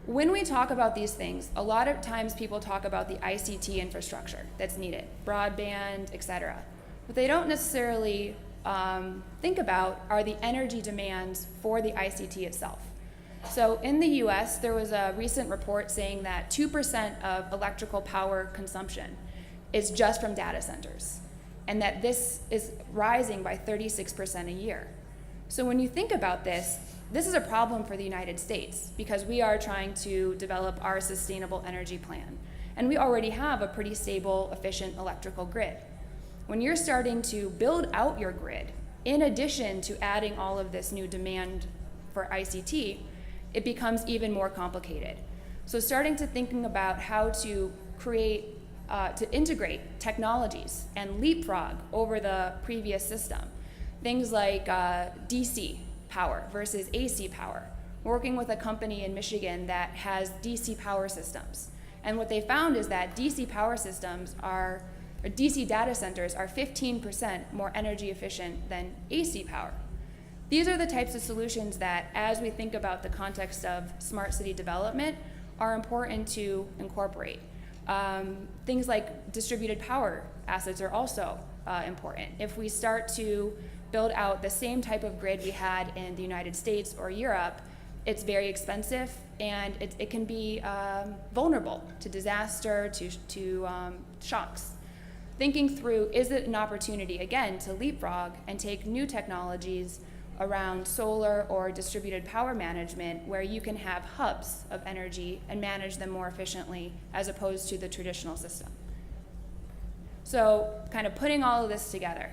[SPEAKER 6] when we talk about these things, a lot of times people talk about the ICT infrastructure that's needed, broadband, et cetera. What they don't necessarily think about are the energy demands for the ICT itself. So in the US, there was a recent report saying that 2% of electrical power consumption is just from data centers, and that this is rising by 36% a year. So when you think about this is a problem for the United States because we are trying to develop our sustainable energy plan. And we already have a pretty stable, efficient electrical grid. When you're starting to build out your grid, in addition to adding all of this new demand for ICT, it becomes even more complicated. So starting to thinking about how to create, to integrate technologies and leapfrog over the previous system. Things like DC power versus AC power. Working with a company in Michigan that has DC power systems. And what they found is that DC power systems or DC data centers are 15% more energy efficient than AC power. These are the types of solutions that, as we think about the context of smart city development, are important to incorporate. Things like distributed power assets are also important. If we start to build out the same type of grid we had in the United States or Europe, it's very expensive and it can be vulnerable to disaster, to shocks. Thinking through, is it an opportunity, again, to leapfrog and take new technologies around solar or distributed power management where you can have hubs of energy and manage them more efficiently as opposed to the traditional system. So kind of putting all of this together.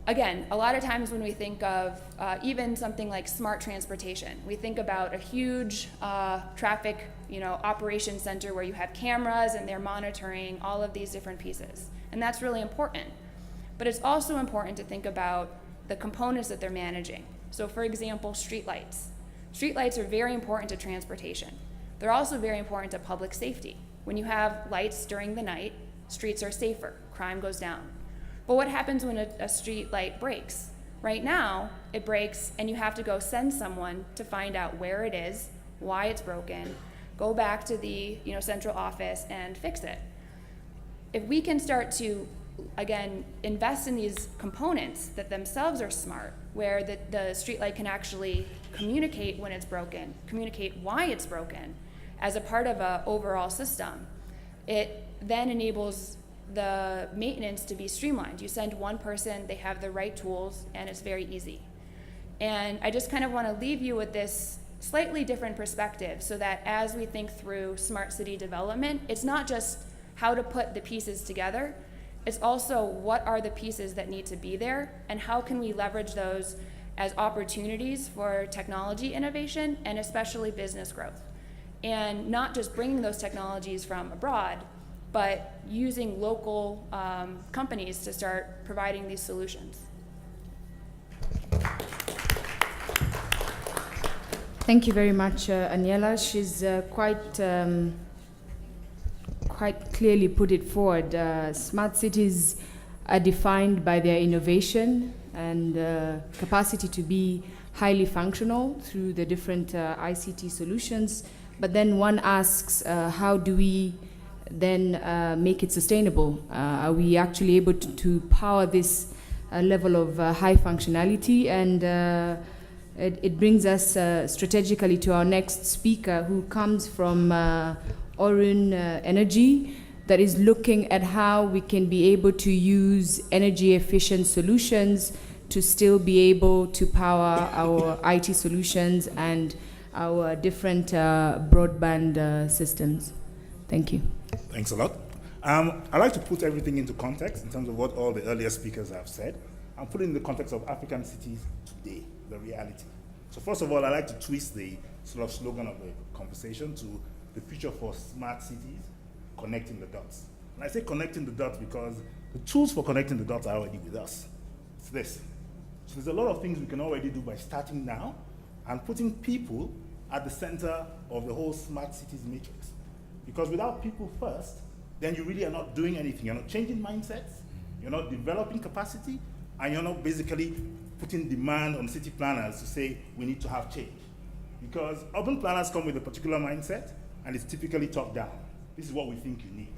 [SPEAKER 6] Again, a lot of times when we think of even something like smart transportation, we think about a huge traffic operation center where you have cameras and they're monitoring all of these different pieces. And that's really important. But it's also important to think about the components that they're managing. So for example, streetlights. Streetlights are very important to transportation. They're also very important to public safety. When you have lights during the night, streets are safer, crime goes down. But what happens when a street light breaks? Right now, it breaks and you have to go send someone to find out where it is, why it's broken, go back to the central office and fix it. If we can start to, again, invest in these components that themselves are smart, where the streetlight can actually communicate when it's broken, communicate why it's broken, as a part of an overall system, it then enables the maintenance to be streamlined. You send one person, they have the right tools, and it's very easy. And I just kind of want to leave you with this slightly different perspective so that as we think through smart city development, it's not just how to put the pieces together, it's also what are the pieces that need to be there and how can we leverage those as opportunities for technology innovation and especially business growth. And not just bringing those technologies from abroad, but using local companies to start providing these solutions.
[SPEAKER 1] Thank you very much, Aniela. She's quite clearly put it forward. Smart cities are defined by their innovation and capacity to be highly functional through the different ICT solutions. But then one asks, how do we then make it sustainable? Are we actually able to power this level of high functionality? And it brings us strategically to our next speaker, who comes from Orun Energy, that is looking at how we can be able to use energy efficient solutions to still be able to power our IT solutions and our different broadband systems. Thank you.
[SPEAKER 7] Thanks a lot. I'd like to put everything into context in terms of what all the earlier speakers have said, and put it in the context of African cities today, the reality. So first of all, I'd like to twist the sort of slogan of the conversation to the future for smart cities, connecting the dots. And I say connecting the dots because the tools for connecting the dots are already with us. It's this. So there's a lot of things we can already do by starting now and putting people at the center of the whole smart cities matrix. Because without people first, then you really are not doing anything. You're not changing mindsets, you're not developing capacity, and you're not basically putting demand on city planners to say, we need to have change. Because urban planners come with a particular mindset, and it's typically top down. This is what we think you need.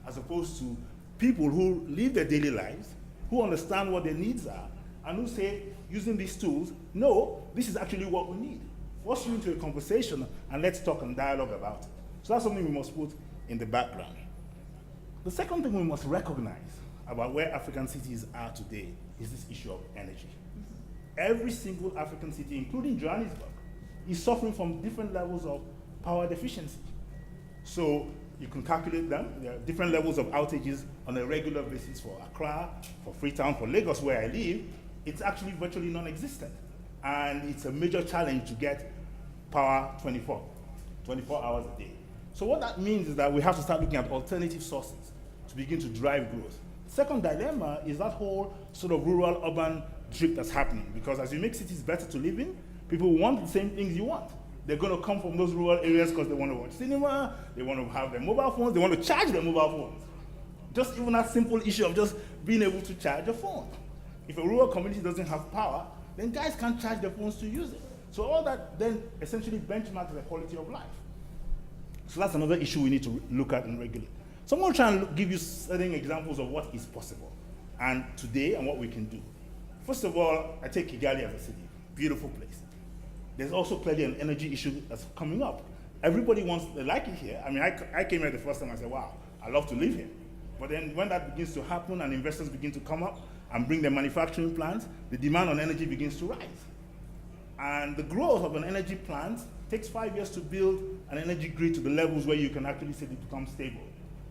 [SPEAKER 7] As opposed to people who live their daily lives, who understand what their needs are, and who say, using these tools, no, this is actually what we need. Force you into a conversation, and let's talk and dialogue about it. So that's something we must put in the background. The second thing we must recognize about where African cities are today is this issue of energy. Every single African city, including Johannesburg, is suffering from different levels of power deficiency. So you can calculate them. There are different levels of outages on a regular basis for Accra, for Freetown, for Lagos, where I live. It's actually virtually non-existent. And it's a major challenge to get power 24 hours a day. So what that means is that we have to start looking at alternative sources to begin to drive growth. Second dilemma is that whole sort of rural-urban drift that's happening, because as you make cities better to live in, people want the same things you want. They're going to come from those rural areas because they want to watch cinema, they want to have their mobile phones, they want to charge their mobile phones. Just even that simple issue of just being able to charge a phone. If a rural community doesn't have power, then guys can't charge their phones to use it. So all that then essentially benchmarks the quality of life. So that's another issue we need to look at and regulate. So I'm going to try and give you certain examples of what is possible and today and what we can do. First of all, I take Kigali as a city, beautiful place. There's also clearly an energy issue that's coming up. Everybody wants, they like it here. I mean, I came here the first time, I said, wow, I love to live here. But then when that begins to happen and investors begin to come up and bring their manufacturing plants, the demand on energy begins to rise. And the growth of an energy plant takes 5 years to build an energy grid to the levels where you can actually say it becomes stable.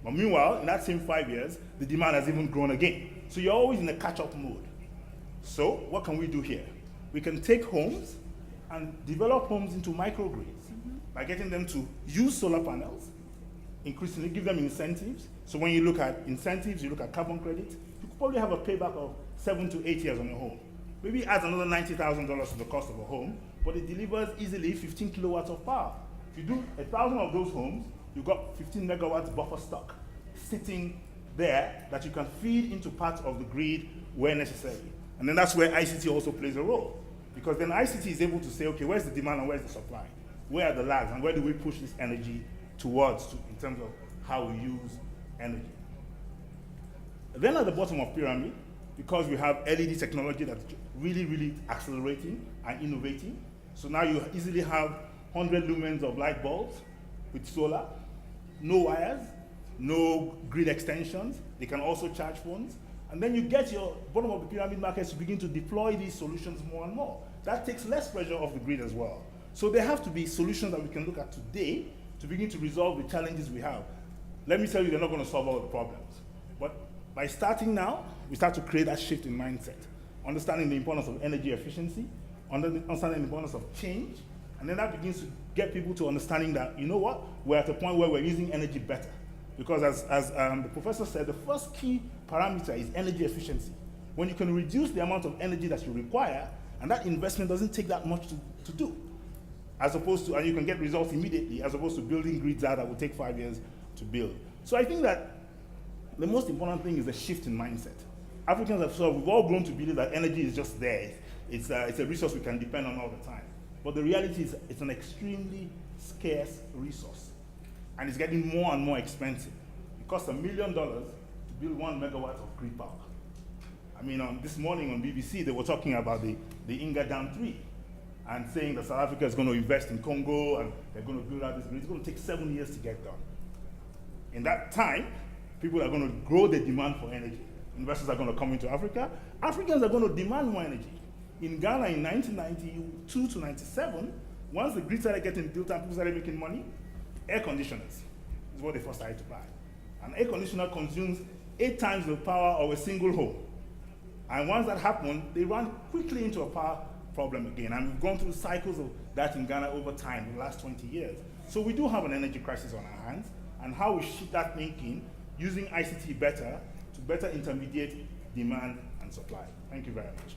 [SPEAKER 7] But meanwhile, in that same 5 years, the demand has even grown again. So you're always in a catch-up mode. So what can we do here? We can take homes and develop homes into microgrids by getting them to use solar panels, increasingly give them incentives. So when you look at incentives, you look at carbon credits, you could probably have a payback of 7 to 8 years on your home. Maybe it adds another $90,000 to the cost of a home, but it delivers easily 15 kilowatts of power. If you do 1,000 of those homes, you've got 15 megawatts buffer stock sitting there that you can feed into parts of the grid where necessary. And then that's where ICT also plays a role. Because then ICT is able to say, okay, where's the demand and where's the supply? Where are the lags and where do we push this energy towards in terms of how we use energy? Then at the bottom of pyramid, because we have LED technology that's really, really accelerating and innovating. So now you easily have 100 lumens of light bulbs with solar, no wires, no grid extensions. They can also charge phones. And then you get your bottom of the pyramid markets to begin to deploy these solutions more and more. That takes less pressure off the grid as well. So there have to be solutions that we can look at today to begin to resolve the challenges we have. Let me tell you, they're not going to solve all the problems. But by starting now, we start to create that shift in mindset, understanding the importance of energy efficiency, understanding the importance of change, and then that begins to get people to understanding that, you know what, we're at a point where we're using energy better. Because as the professor said, the first key parameter is energy efficiency. When you can reduce the amount of energy that you require, and that investment doesn't take that much to do, as opposed to, and you can get results immediately, as opposed to building grids out that will take 5 years to build. So I think that the most important thing is a shift in mindset. Africans have sort of, we've all grown to believe that energy is just there. It's a resource we can depend on all the time. But the reality is it's an extremely scarce resource. And it's getting more and more expensive. It costs $1 million to build 1 megawatt of grid power. I mean, this morning on BBC, they were talking about the Inga Dam 3 and saying that South Africa is going to invest in Congo and they're going to build out this grid. It's going to take 7 years to get done. In that time, people are going to grow the demand for energy. Investors are going to come into Africa. Africans are going to demand more energy. In Ghana in 1992 to 97, once the grid started getting built and people started making money, air conditioners is what they first started to buy. An air conditioner consumes 8 times the power of a single home. And once that happened, they ran quickly into a power problem again. And we've gone through cycles of that in Ghana over time in the last 20 years. So we do have an energy crisis on our hands, and how we shift that thinking using ICT better to better intermediate demand and supply. Thank you very much.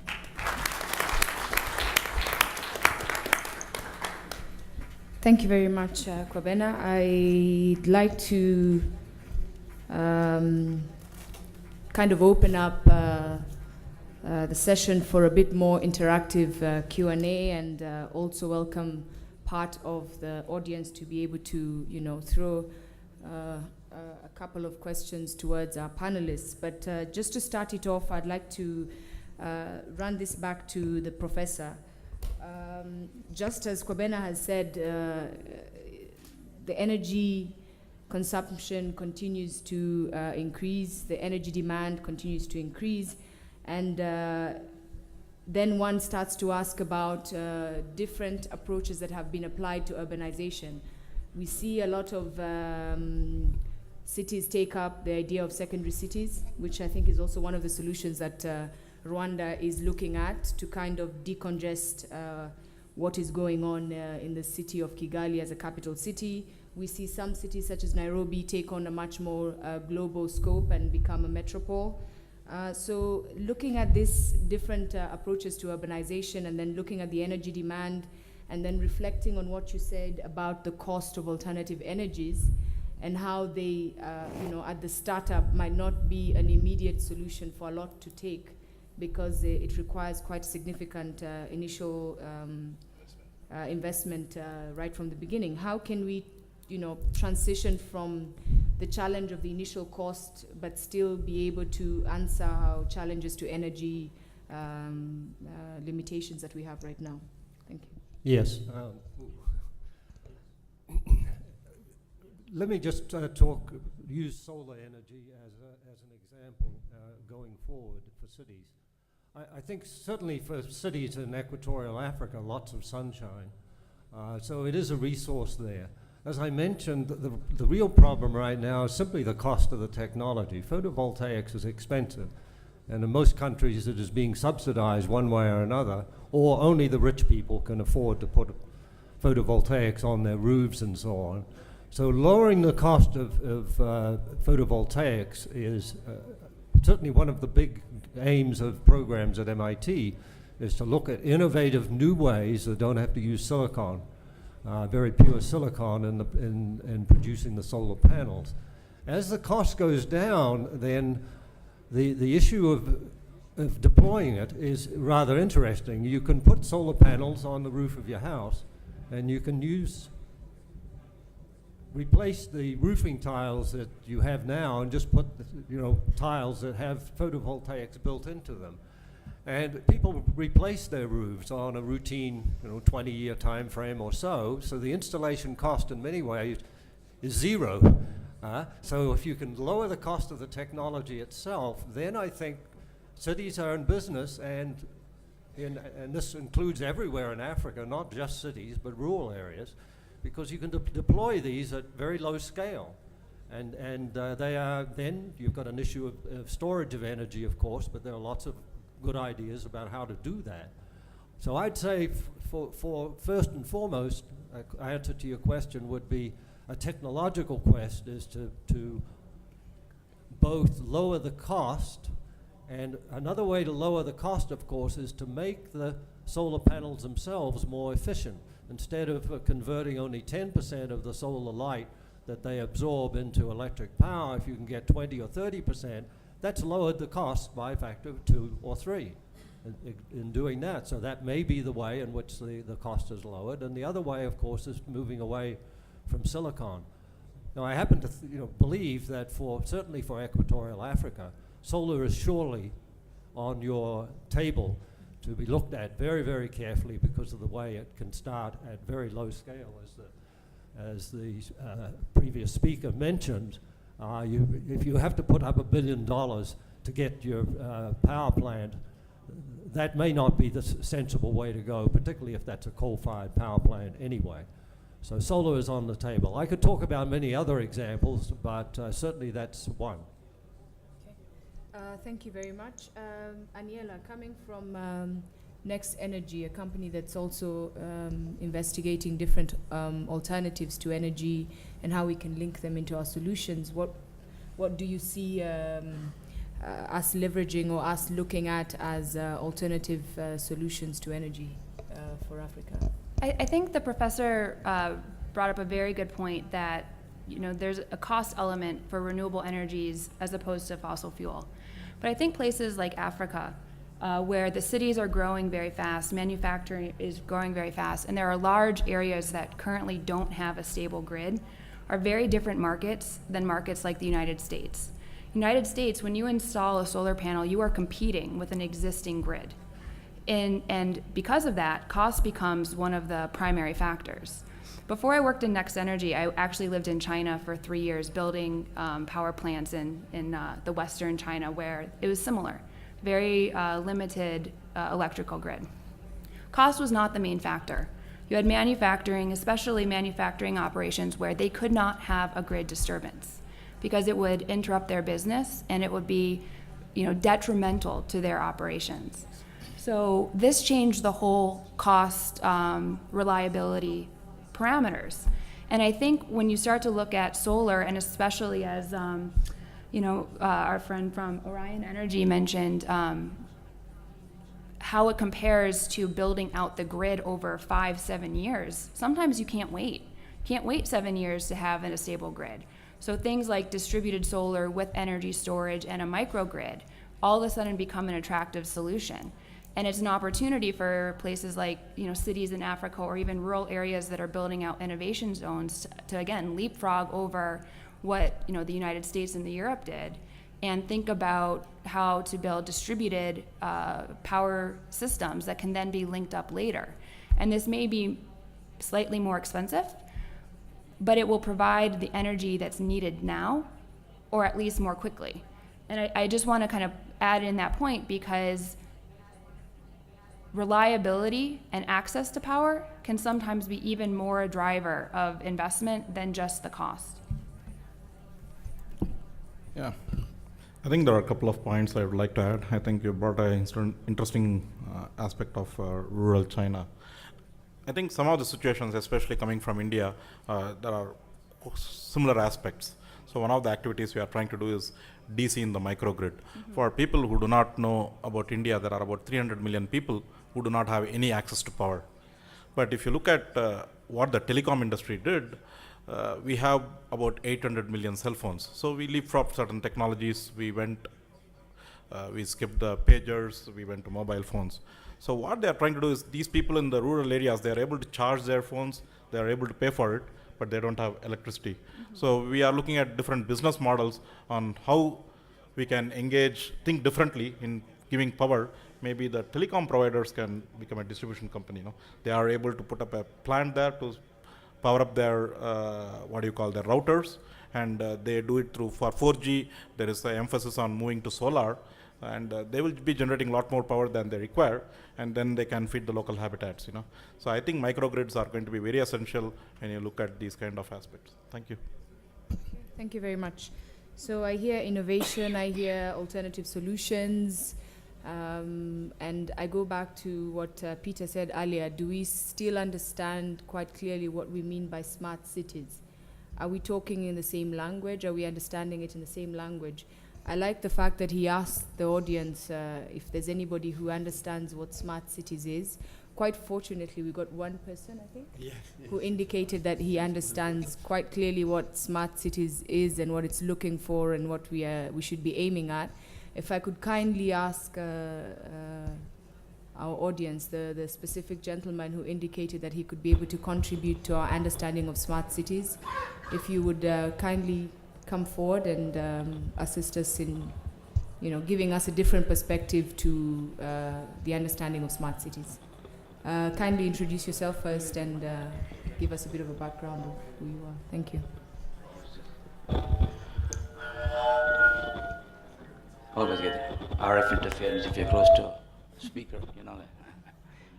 [SPEAKER 1] Thank you very much, Kwabena. I'd like to kind of open up the session for a bit more interactive Q&A, and also welcome part of the audience to be able to, throw a couple of questions towards our panelists. But just to start it off, I'd like to run this back to the professor. Just as Kwabena has said, the energy consumption continues to increase, the energy demand continues to increase, and then one starts to ask about different approaches that have been applied to urbanization. We see a lot of cities take up the idea of secondary cities, which I think is also one of the solutions that Rwanda is looking at to kind of decongest what is going on in the city of Kigali as a capital city. We see some cities such as Nairobi take on a much more global scope and become a metropole. So looking at these different approaches to urbanization, and then looking at the energy demand, and then reflecting on what you said about the cost of alternative energies and how they, at the startup might not be an immediate solution for a lot to take, because it requires quite significant initial investment right from the beginning. How can we, transition from the challenge of the initial cost, but still be able to answer our challenges to energy limitations that we have right now? Thank you.
[SPEAKER 3] Yes. Let me just use solar energy as an example going forward for cities. I think certainly for cities in equatorial Africa, lots of sunshine. So it is a resource there. As I mentioned, the real problem right now is simply the cost of the technology. Photovoltaics is expensive, and in most countries it is being subsidized one way or another, or only the rich people can afford to put photovoltaics on their roofs and so on. So lowering the cost of photovoltaics is certainly one of the big aims of programs at MIT,
[SPEAKER 8] is to look at innovative new ways that don't have to use silicon, very pure silicon in producing the solar panels. As the cost goes down, then the issue of deploying it is rather interesting. You can put solar panels on the roof of your house, and you can replace the roofing tiles that you have now and just put tiles that have photovoltaics built into them. And people replace their roofs on a routine 20-year time frame or so the installation cost in many ways is zero. So if you can lower the cost of the technology itself, then I think cities are in business, and this includes everywhere in Africa, not just cities, but rural areas, because you can deploy these at very low scale. And they are, then you've got an issue of storage of energy, of course, but there are lots of good ideas about how to do that. So I'd say for first and foremost, answer to your question would be a technological quest is to both lower the cost, and another way to lower the cost, of course, is to make the solar panels themselves more efficient. Instead of converting only 10% of the solar light that they absorb into electric power, if you can get 20 or 30%, that's lowered the cost by a factor of 2 or 3 in doing that. So that may be the way in which the cost is lowered. And the other way, of course, is moving away from silicon. Now, I happen to believe that certainly for equatorial Africa, solar is surely on your table to be looked at very, very carefully because of the way it can start at very low scale, as the previous speaker mentioned. If you have to put up $1 billion to get your power plant, that may not be the sensible way to go, particularly if that's a coal-fired power plant anyway. So solar is on the table. I could talk about many other examples, but certainly that's one.
[SPEAKER 1] Thank you very much. Aniela, coming from Next Energy, a company that's also investigating different alternatives to energy and how we can link them into our solutions, what do you see us leveraging or us looking at as alternative solutions to energy for Africa?
[SPEAKER 6] I think the professor brought up a very good point that there's a cost element for renewable energies as opposed to fossil fuel. But I think places like Africa, where the cities are growing very fast, manufacturing is growing very fast, and there are large areas that currently don't have a stable grid, are very different markets than markets like the United States. United States, when you install a solar panel, you are competing with an existing grid. And because of that, cost becomes one of the primary factors. Before I worked in Next Energy, I actually lived in China for 3 years building power plants in the Western China, where it was similar, very limited electrical grid. Cost was not the main factor. You had manufacturing, especially manufacturing operations, where they could not have a grid disturbance because it would interrupt their business and it would be detrimental to their operations. So this changed the whole cost reliability parameters. And I think when you start to look at solar, and especially as our friend from Orion Energy mentioned, how it compares to building out the grid over 5-7 years, sometimes you can't wait. Can't wait 7 years to have a stable grid. So things like distributed solar with energy storage and a microgrid all of a sudden become an attractive solution. And it's an opportunity for places like cities in Africa or even rural areas that are building out innovation zones to again leapfrog over what the United States and Europe did, and think about how to build distributed power systems that can then be linked up later. And this may be slightly more expensive, but it will provide the energy that's needed now, or at least more quickly. And I just want to kind of add in that point because reliability and access to power can sometimes be even more a driver of investment than just the cost.
[SPEAKER 4] Yeah, I think there are a couple of points I would like to add. I think you brought an interesting aspect of rural China. I think some of the situations, especially coming from India, there are similar aspects. So one of the activities we are trying to do is DC in the microgrid. For people who do not know about India, there are about 300 million people who do not have any access to power. But if you look at what the telecom industry did, we have about 800 million cell phones. So we leapfrogged certain technologies. We skipped the pagers. We went to mobile phones. So what they are trying to do is, these people in the rural areas, they are able to charge their phones. They are able to pay for it, but they don't have electricity. So we are looking at different business models on how we can engage, think differently in giving power. Maybe the telecom providers can become a distribution company. They are able to put up a plant there to power up their, their routers, and they do it through, for 4G, there is an emphasis on moving to solar, and they will be generating a lot more power than they require, and then they can feed the local habitats. So I think microgrids are going to be very essential when you look at these kind of aspects. Thank you.
[SPEAKER 1] Thank you very much. So I hear innovation, I hear alternative solutions, and I go back to what Peter said earlier. Do we still understand quite clearly what we mean by smart cities? Are we talking in the same language? Are we understanding it in the same language? I like the fact that he asked the audience if there's anybody who understands what smart cities is. Quite fortunately, we got one person, I think, who indicated that he understands quite clearly what smart cities is and what it's looking for and what we should be aiming at. If I could kindly ask our audience, the specific gentleman who indicated that he could be able to contribute to our understanding of smart cities, if you would kindly come forward and assist us in, giving us a different perspective to the understanding of smart cities. Kindly introduce yourself first and give us a bit of a background of who you are. Thank you.
[SPEAKER 9] Always get RF interference if you're close to a speaker,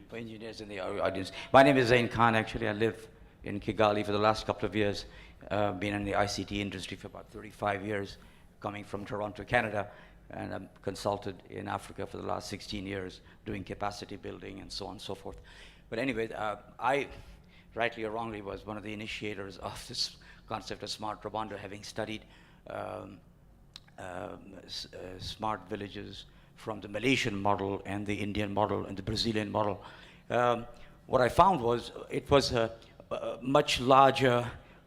[SPEAKER 9] for engineers in the audience. My name is Zain Khan, actually. I live in Kigali for the last couple of years. Been in the ICT industry for about 35 years, coming from Toronto, Canada, and I'm consulted in Africa for the last 16 years, doing capacity building and so on and so forth. But anyway, I, rightly or wrongly, was one of the initiators of this concept of smart Rwanda, having studied smart villages from the Malaysian model and the Indian model and the Brazilian model. What I found was it was a much larger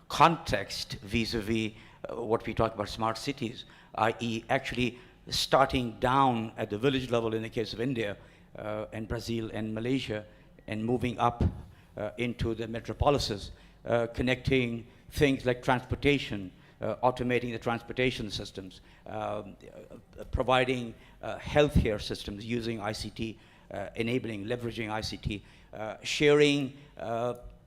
[SPEAKER 9] context vis-a-vis what we talk about smart cities, i.e. actually starting down at the village level in the case of India and Brazil and Malaysia, and moving up into the metropolises, connecting things like transportation, automating the transportation systems, providing healthcare systems using ICT, enabling, leveraging ICT, sharing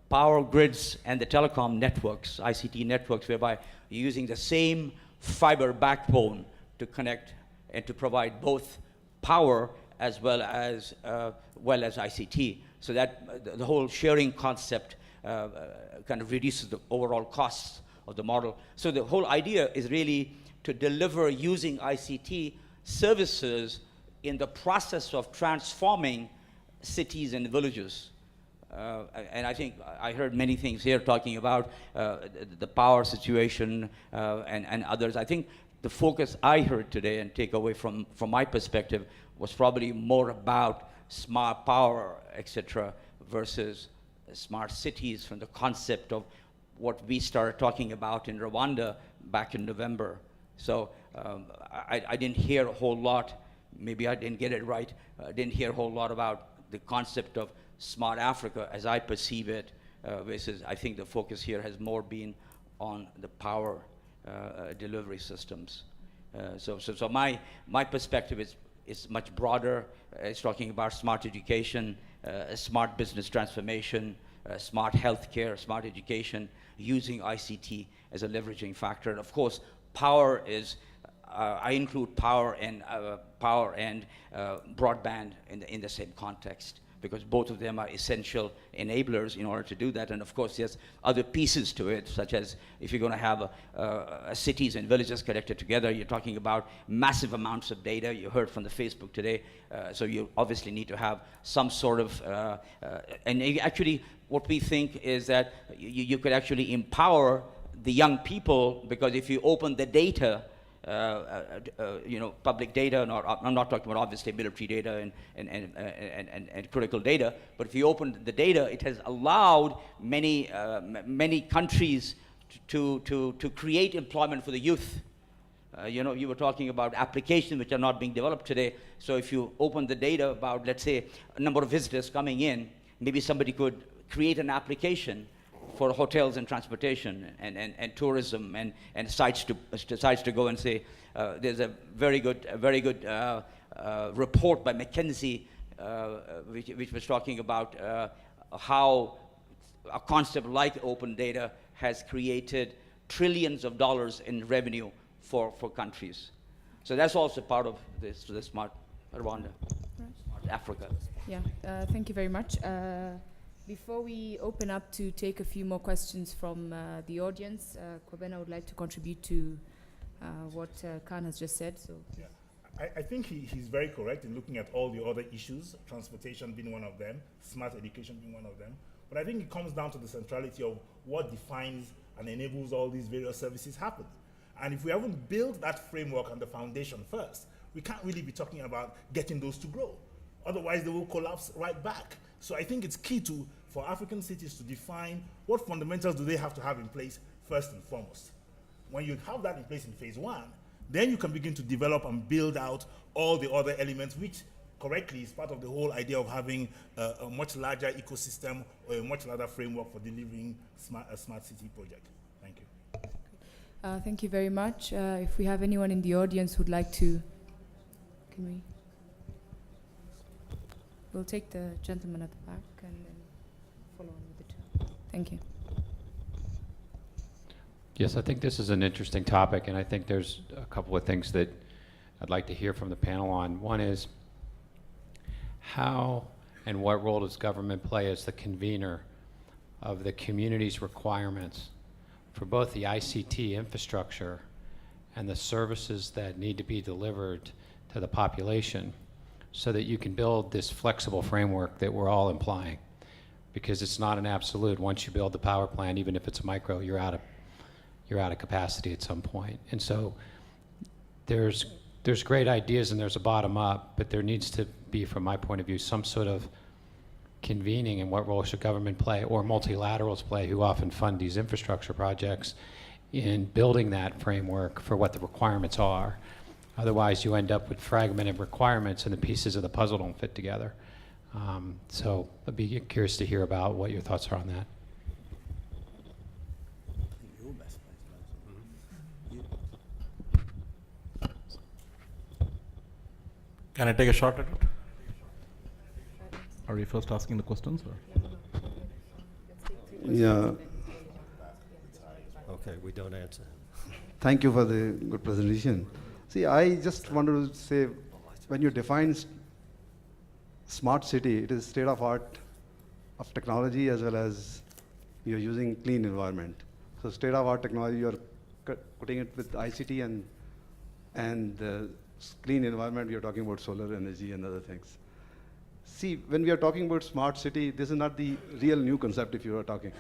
[SPEAKER 9] power grids and the telecom networks, ICT networks, whereby you're using the same fiber backbone to connect and to provide both power as well as ICT. So that the whole sharing concept kind of reduces the overall costs of the model. So the whole idea is really to deliver using ICT services in the process of transforming cities and villages. And I think I heard many things here talking about the power situation and others. I think the focus I heard today and take away from my perspective was probably more about smart power, etc., versus smart cities from the concept of what we started talking about in Rwanda back in November. So I didn't hear a whole lot, maybe I didn't get it right, I didn't hear a whole lot about the concept of smart Africa as I perceive it, versus I think the focus here has more been on the power delivery systems. So my perspective is much broader. It's talking about smart education, smart business transformation, smart healthcare, smart education, using ICT as a leveraging factor. And of course, power is, I include power and broadband in the same context, because both of them are essential enablers in order to do that. And of course, there's other pieces to it, such as if you're going to have cities and villages connected together, you're talking about massive amounts of data. You heard from the Facebook today. So you obviously need to have some sort of, and actually what we think is that you could actually empower the young people, because if you open the data public data. I'm not talking about obviously military data and critical data, but if you open the data, it has allowed many countries to create employment for the youth. You were talking about applications which are not being developed today. So if you open the data about, let's say, a number of visitors coming in, maybe somebody could create an application for hotels and transportation and tourism and sites to go and say, there's a very good report by McKinsey which was talking about how a concept like open data has created trillions of dollars in revenue for countries. So that's also part of this smart Rwanda, smart Africa.
[SPEAKER 1] Yeah, thank you very much. Before we open up to take a few more questions from the audience, Kwabena would like to contribute to what Khan has just said. So,
[SPEAKER 7] Yeah. I think he's very correct in looking at all the other issues, transportation being one of them, smart education being one of them. But I think it comes down to the centrality of what defines and enables all these various services happen. And if we haven't built that framework and the foundation first, we can't really be talking about getting those to grow. Otherwise, they will collapse right back. So I think it's key for African cities to define what fundamentals do they have to have in place first and foremost. When you have that in place in phase one, then you can begin to develop and build out all the other elements, which correctly is part of the whole idea of having a much larger ecosystem or a much larger framework for delivering a smart city project. Thank you.
[SPEAKER 1] thank you very much. If we have anyone in the audience who'd like to, we'll take the gentleman at the back and then follow on with the two. Thank you.
[SPEAKER 10] Yes, I think this is an interesting topic, and I think there's a couple of things that I'd like to hear from the panel on. One is, how and what role does government play as the convener of the community's requirements for both the ICT infrastructure and the services that need to be delivered to the population, so that you can build this flexible framework that we're all implying? Because it's not an absolute. Once you build the power plant, even if it's a micro, you're out of capacity at some point. And so there's great ideas and there's a bottom up, but there needs to be, from my point of view, some sort of convening, and what role should government play, or multilaterals play, who often fund these infrastructure projects, in building that framework for what the requirements are. Otherwise, you end up with fragmented requirements and the pieces of the puzzle don't fit together. So I'd be curious to hear about what your thoughts are on that.
[SPEAKER 4] Can I take a shot at it? Are you first asking the questions? Or?
[SPEAKER 11] Yeah.
[SPEAKER 8] Okay, we don't answer.
[SPEAKER 11] Thank you for the good presentation. See, I just wanted to say, when you define smart city, it is state of art of technology as well as you're using clean environment. So state of art technology, you're putting it with ICT and clean environment, we are talking about solar energy and other things. See, when we are talking about smart city, this is not the real new concept if you are talking.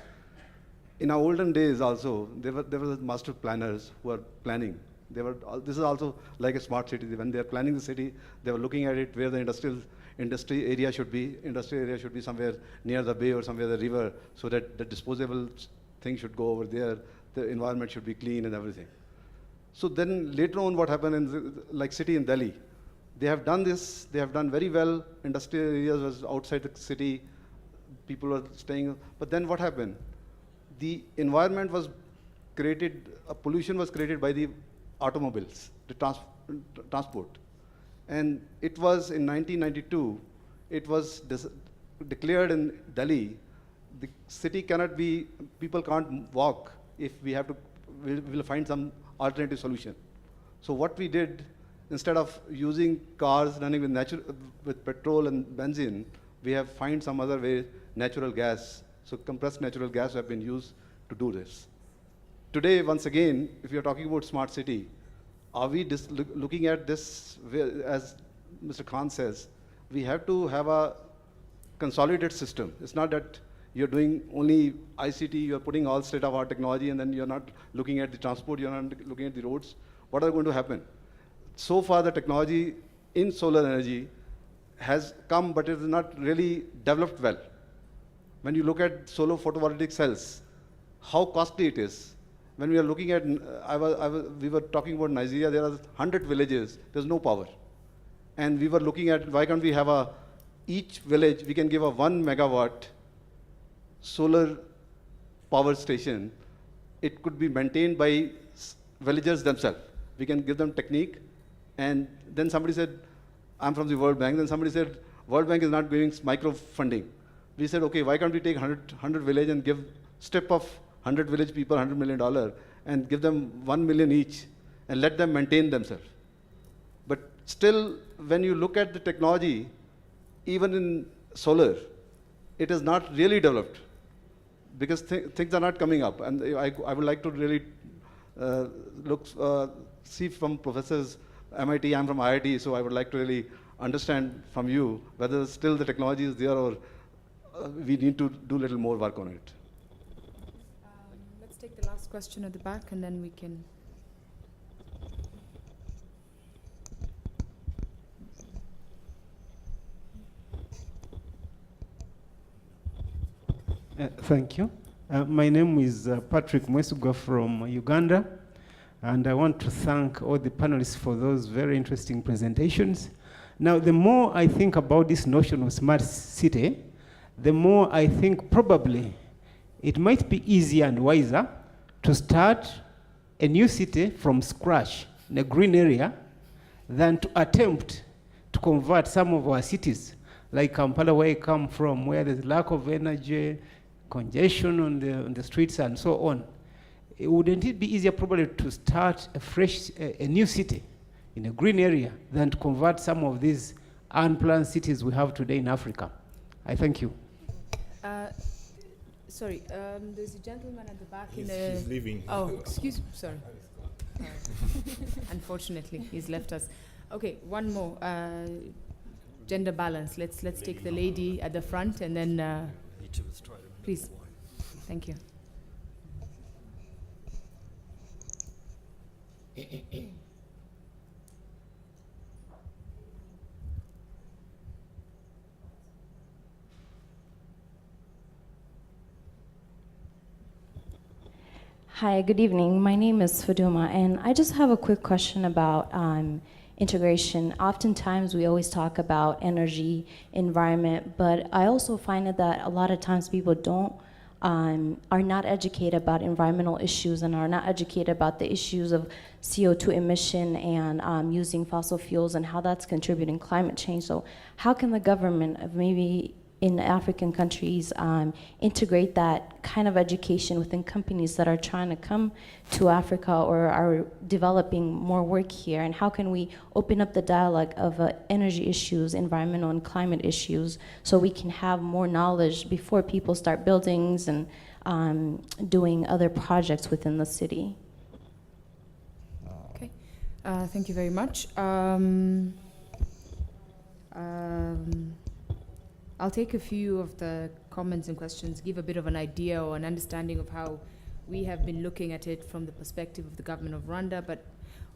[SPEAKER 11] In our olden days also, there were master planners who are planning. This is also like a smart city. When they are planning the city, they were looking at it where the industry area should be. Industrial area should be somewhere near the bay or somewhere the river, so that the disposable thing should go over there. The environment should be clean and everything. So then later on, what happened in like city in Delhi, they have done this. They have done very well. Industrial areas was outside the city. People were staying. But then what happened? The environment was created. Pollution was created by the automobiles, the transport. And it was in 1992. It was declared in Delhi. The city cannot be. People can't walk if we have to. We'll find some alternative solution. So what we did, instead of using cars running with petrol and benzene, we have find some other way, natural gas. So compressed natural gas have been used to do this. Today, once again, if you're talking about smart city, are we looking at this, as Mr. Khan says, we have to have a consolidated system. It's not that you're doing only ICT, you're putting all state-of-art technology, and then you're not looking at the transport, you're not looking at the roads. what are going to happen? So far, the technology in solar energy has come, but it is not really developed well. When you look at solar photovoltaic cells, how costly it is. When we are looking at, we were talking about Nigeria, there are 100 villages, there's no power. And we were looking at, why can't we have each village, we can give a 1 megawatt solar power station. It could be maintained by villagers themselves. We can give them technique. And then somebody said, I'm from the World Bank. Then somebody said, World Bank is not giving micro funding. We said, okay, why can't we take 100 village and give strip of 100 village people $100 million and give them 1 million each and let them maintain themselves. But still, when you look at the technology, even in solar, it is not really developed because things are not coming up. And I would like to really see from professors, MIT, I'm from IIT, so I would like to really understand from you whether still the technology is there or we need to do a little more work on it.
[SPEAKER 1] Let's take the last question at the back and then we can.
[SPEAKER 12] Thank you. My name is Patrick Mwesuga from Uganda, and I want to thank all the panelists for those very interesting presentations. Now, the more I think about this notion of smart city, the more I think probably it might be easier and wiser to start a new city from scratch in a green area than to attempt to convert some of our cities, like Kampala, where I come from, where there's lack of energy, congestion on the streets and so on. Wouldn't it be easier probably to start a new city in a green area than to convert some of these unplanned cities we have today in Africa? I thank you.
[SPEAKER 1] Sorry, there's a gentleman at the back
[SPEAKER 7] He's leaving.
[SPEAKER 1] Oh, excuse me, sorry. Unfortunately, he's left us. Okay, one more. Gender balance. Let's take the lady at the front and then please. Thank you.
[SPEAKER 13] Hi, good evening. My name is Faduma, and I just have a quick question about integration. Oftentimes, we always talk about energy, environment, but I also find that a lot of times people are not educated about environmental issues and are not educated about the issues of CO2 emission and using fossil fuels and how that's contributing climate change. So how can the government of maybe in African countries integrate that kind of education within companies that are trying to come to Africa or are developing more work here? And how can we open up the dialogue of energy issues, environmental and climate issues, so we can have more knowledge before people start buildings and doing other projects within the city?
[SPEAKER 1] Okay, thank you very much. I'll take a few of the comments and questions, give a bit of an idea or an understanding of how we have been looking at it from the perspective of the government of Rwanda, but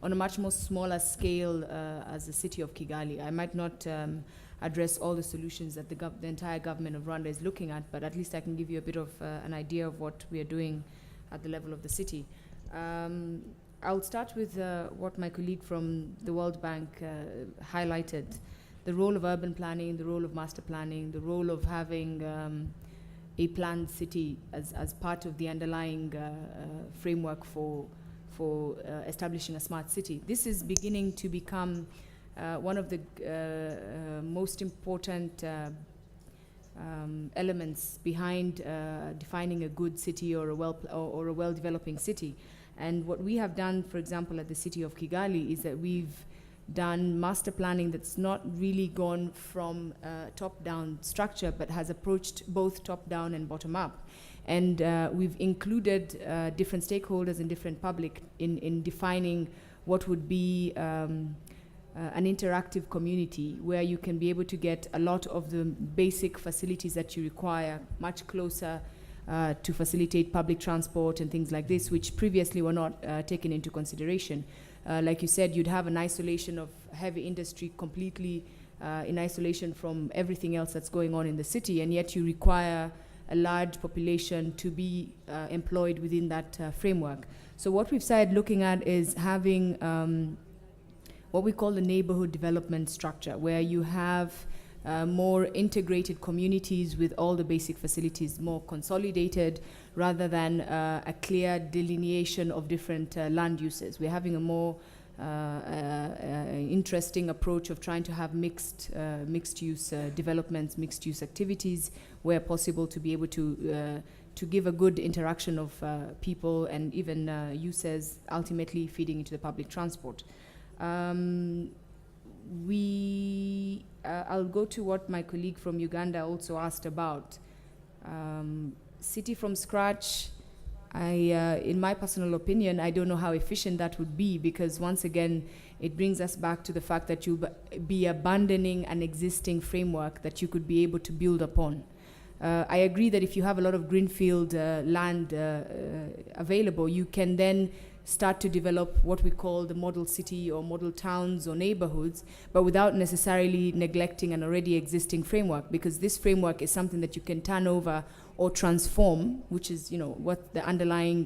[SPEAKER 1] on a much more smaller scale as the city of Kigali. I might not address all the solutions that the entire government of Rwanda is looking at, but at least I can give you a bit of an idea of what we are doing at the level of the city. I'll start with what my colleague from the World Bank highlighted. The role of urban planning, the role of master planning, the role of having a planned city as part of the underlying framework for establishing a smart city. This is beginning to become one of the most important elements behind defining a good city or a well-developing city. And what we have done, for example, at the city of Kigali is that we've done master planning that's not really gone from top-down structure, but has approached both top-down and bottom-up. And we've included different stakeholders and different public in defining what would be an interactive community where you can be able to get a lot of the basic facilities that you require much closer to facilitate public transport and things like this, which previously were not taken into consideration. like you said, you'd have an isolation of heavy industry completely in isolation from everything else that's going on in the city, and yet you require a large population to be employed within that framework. So what we've started looking at is having what we call the neighborhood development structure, where you have more integrated communities with all the basic facilities, more consolidated rather than a clear delineation of different land uses. We're having a more interesting approach of trying to have mixed use developments, mixed use activities, where possible, to be able to give a good interaction of people and even users, ultimately feeding into the public transport. I'll go to what my colleague from Uganda also asked about. City from scratch, in my personal opinion, I don't know how efficient that would be, because once again, it brings us back to the fact that you'll be abandoning an existing framework that you could be able to build upon. I agree that if you have a lot of greenfield land available, you can then start to develop what we call the model city or model towns or neighborhoods, but without necessarily neglecting an already existing framework, because this framework is something that you can turn over or transform, which is, you know, what the underlying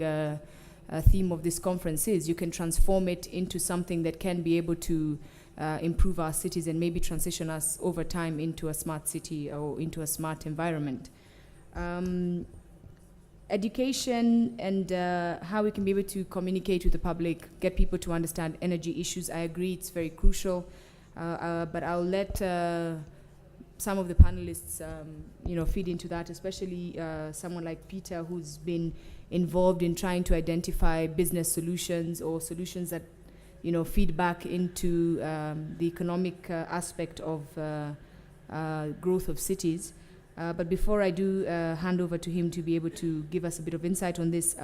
[SPEAKER 1] theme of this conference is. You can transform it into something that can be able to improve our cities and maybe transition us over time into a smart city or into a smart environment. Education and how we can be able to communicate with the public, get people to understand energy issues. I agree, it's very crucial, but I'll let some of the panelists feed into that, especially someone like Peter, who's been involved in trying to identify business solutions or solutions that feed back into the economic aspect of growth of cities. But before I do hand over to him to be able to give us a bit of insight on this,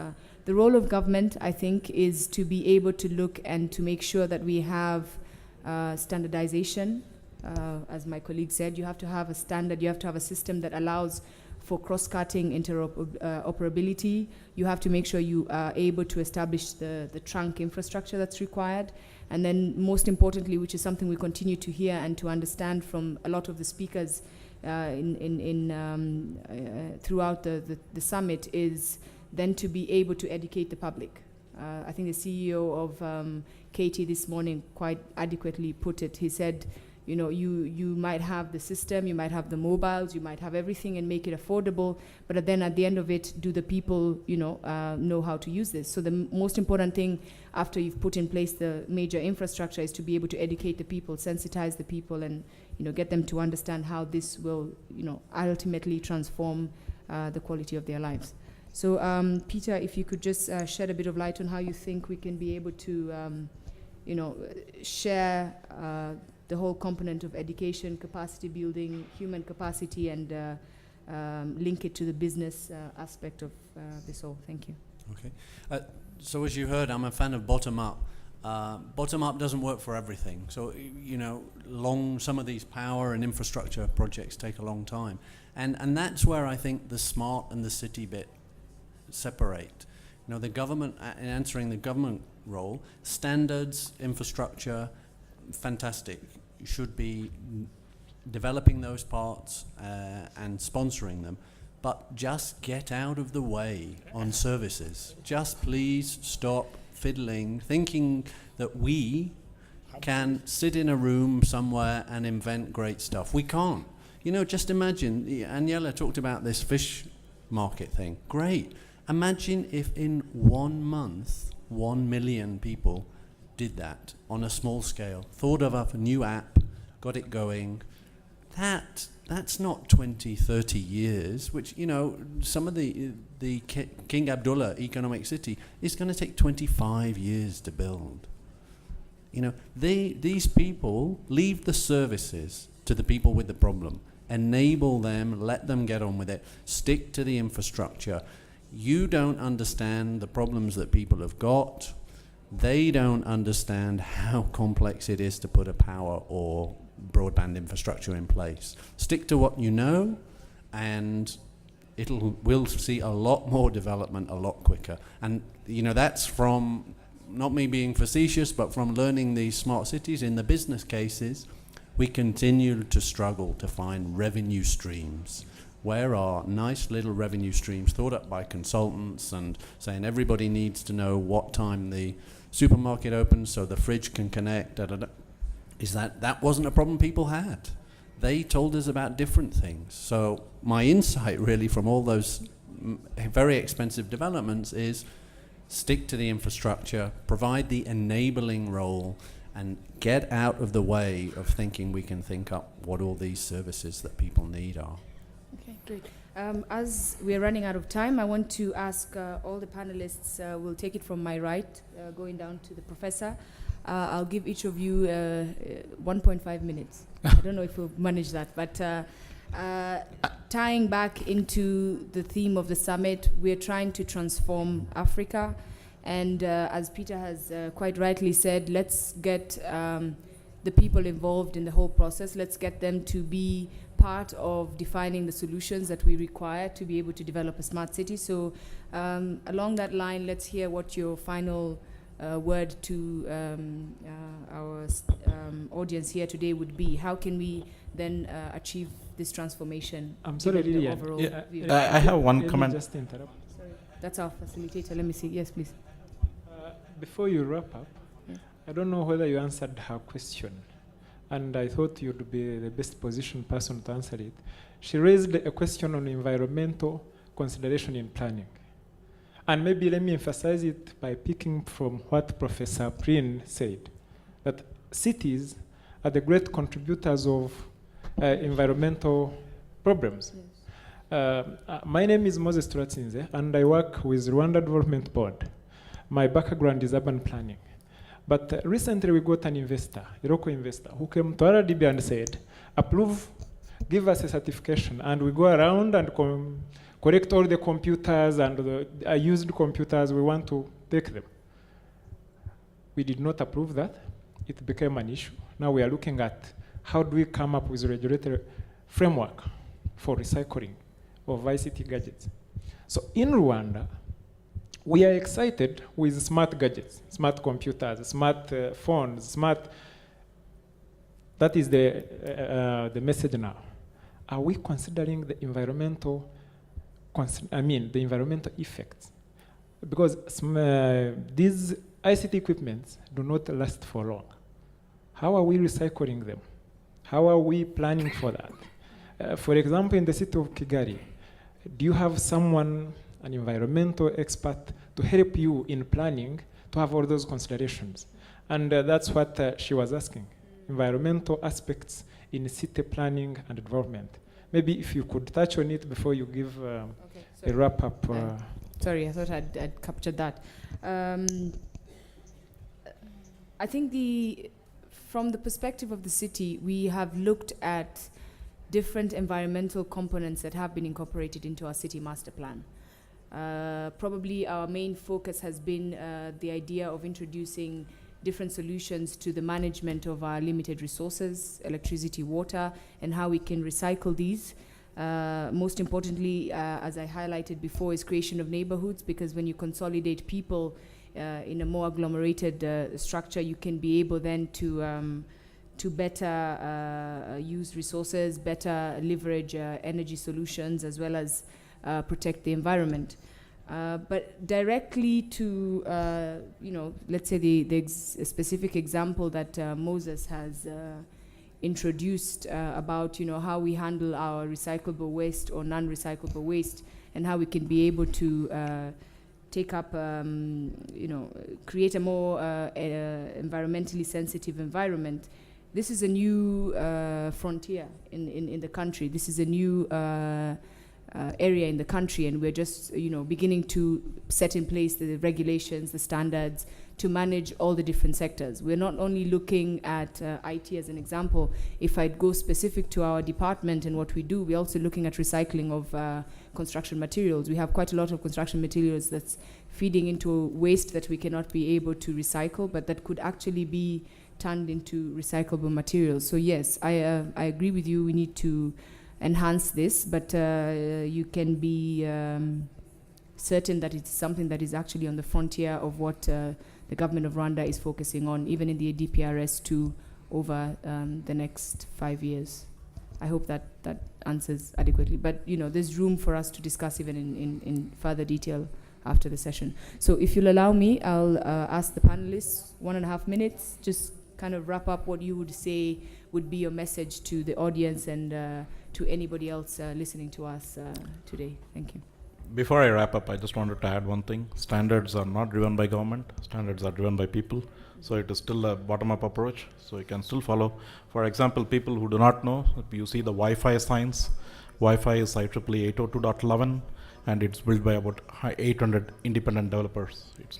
[SPEAKER 1] the role of government, I think, is to be able to look and to make sure that we have standardization. As my colleague said, you have to have a standard, you have to have a system that allows for cross-cutting interoperability. You have to make sure you are able to establish the trunk infrastructure that's required. And then most importantly, which is something we continue to hear and to understand from a lot of the speakers throughout the summit, is then to be able to educate the public. I think the CEO of KT this morning quite adequately put it. He said, you might have the system, you might have the mobiles, you might have everything and make it affordable, but then at the end of it, do the people, know how to use this? So the most important thing after you've put in place the major infrastructure is to be able to educate the people, sensitize the people, and get them to understand how this will, ultimately transform the quality of their lives. So Peter, if you could just shed a bit of light on how you think we can be able to, share the whole component of education, capacity building, human capacity, and link it to the business aspect of this all. Thank you.
[SPEAKER 5] Okay. So as you heard, I'm a fan of bottom-up. Bottom-up doesn't work for everything. So, some of these power and infrastructure projects take a long time. And that's where I think the smart and the city bit separate. The government, in answering the government role, standards, infrastructure, fantastic. You should be developing those parts and sponsoring them, but just get out of the way on services. Just please stop fiddling, thinking that we can sit in a room somewhere and invent great stuff. We can't. Just imagine, Aniela talked about this fish market thing. Great. Imagine if in 1 month, 1 million people did that on a small scale, thought of a new app, got it going. That's not 20, 30 years, which, some of the King Abdullah economic city is going to take 25 years to build. These people leave the services to the people with the problem, enable them, let them get on with it, stick to the infrastructure. You don't understand the problems that people have got. They don't understand how complex it is to put a power or broadband infrastructure in place. Stick to what you know, and we'll see a lot more development a lot quicker. And that's from not me being facetious, but from learning these smart cities in the business cases, we continue to struggle to find revenue streams. Where are nice little revenue streams thought up by consultants and saying everybody needs to know what time the supermarket opens so the fridge can connect, da, da, da. Is that wasn't a problem people had. They told us about different things. So my insight really from all those very expensive developments is stick to the infrastructure, provide the enabling role, and get out of the way of thinking we can think up what all these services that people need are.
[SPEAKER 1] Okay, great. As we're running out of time, I want to ask all the panelists, we'll take it from my right, going down to the professor. I'll give each of you 1.5 minutes. I don't know if we'll manage that, but tying back into the theme of the summit, we're trying to transform Africa. And as Peter has quite rightly said, let's get the people involved in the whole process. Let's get them to be part of defining the solutions that we require to be able to develop a smart city. So along that line, let's hear what your final word to our audience here today would be. How can we then achieve this transformation?
[SPEAKER 14] I'm sorry,
[SPEAKER 1] given the
[SPEAKER 14] Lilian.
[SPEAKER 1] overall
[SPEAKER 14] Yeah,
[SPEAKER 1] view?
[SPEAKER 4] I have one
[SPEAKER 14] let me
[SPEAKER 4] comment.
[SPEAKER 14] just interrupt.
[SPEAKER 1] Sorry, that's our facilitator. Let me see. Yes, please.
[SPEAKER 14] Before you wrap up,
[SPEAKER 1] Yes.
[SPEAKER 14] I don't know whether you answered her question, and I thought you'd be the best positioned person to answer it. She raised a question on environmental consideration in planning. And maybe let me emphasize it by picking from what Professor Prin said, that cities are the great contributors of environmental problems. My name is Moses Turatsinze, and I work with Rwanda Development Board. My background is urban planning. But recently we got an investor, a local investor, who came to RDB and said, approve, give us a certification, and we go around and collect all the computers and the used computers, we want to take them. We did not approve that. It became an issue. Now we are looking at how do we come up with a regulatory framework for recycling of ICT gadgets. So in Rwanda, we are excited with smart gadgets, smart computers, smart phones, that is the message now. Are we considering the environmental effects? Because these ICT equipments do not last for long. How are we recycling them? How are we planning for that? For example, in the city of Kigali, do you have someone, an environmental expert, to help you in planning to have all those considerations? And that's what she was asking, environmental aspects in city planning and development. Maybe if you could touch on it before you give a wrap-up.
[SPEAKER 1] Sorry, I thought I'd captured that. I think from the perspective of the city, we have looked at different environmental components that have been incorporated into our city master plan. Probably our main focus has been the idea of introducing different solutions to the management of our limited resources, electricity, water, and how we can recycle these. Most importantly, as I highlighted before, is creation of neighborhoods, because when you consolidate people in a more agglomerated structure, you can be able then to better use resources, better leverage energy solutions, as well as protect the environment. But directly to, let's say the specific example that Moses has introduced about, how we handle our recyclable waste or non-recyclable waste, and how we can be able to take up, create a more environmentally sensitive environment. This is a new frontier in the country. This is a new area in the country, and we're just beginning to set in place the regulations, the standards to manage all the different sectors. We're not only looking at IT as an example. If I'd go specific to our department and what we do, we're also looking at recycling of construction materials. We have quite a lot of construction materials that's feeding into waste that we cannot be able to recycle, but that could actually be turned into recyclable materials. So yes, I agree with you. We need to enhance this, but you can be certain that it's something that is actually on the frontier of what the government of Rwanda is focusing on, even in the DPRS2 over the next 5 years. I hope that answers adequately. But there's room for us to discuss even in further detail after the session. So if you'll allow me, I'll ask the panelists 1.5 minutes, just kind of wrap up what you would say would be your message to the audience and to anybody else listening to us today. Thank you.
[SPEAKER 4] Before I wrap up, I just wanted to add one thing. Standards are not driven by government. Standards are driven by people. So it is still a bottom-up approach. So you can still follow. For example, people who do not know, you see the Wi-Fi signs. Wi-Fi is IEEE 802.11, and it's built by about 800 independent developers. It's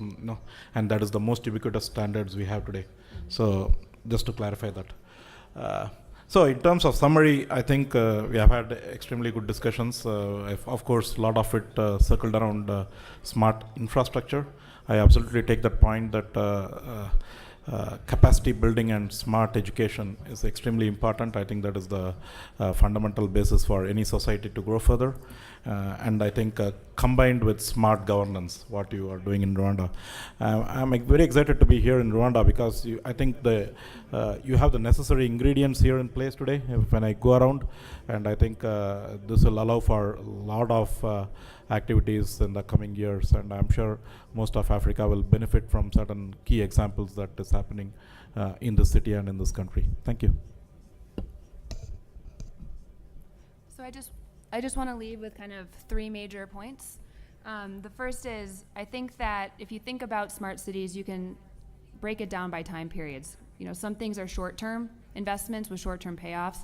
[SPEAKER 4] and that is the most ubiquitous standards we have today. So just to clarify that. So in terms of summary, I think we have had extremely good discussions. Of course, a lot of it circled around smart infrastructure. I absolutely take that point that capacity building and smart education is extremely important. I think that is the fundamental basis for any society to grow further. And I think combined with smart governance, what you are doing in Rwanda. I'm very excited to be here in Rwanda because I think you have the necessary ingredients here in place today when I go around. And I think this will allow for a lot of activities in the coming years. And I'm sure most of Africa will benefit from certain key examples that is happening in this city and in this country. Thank you.
[SPEAKER 6] So I just want to leave with kind of 3 major points. The first is, I think that if you think about smart cities, you can break it down by time periods. Some things are short-term investments with short-term payoffs.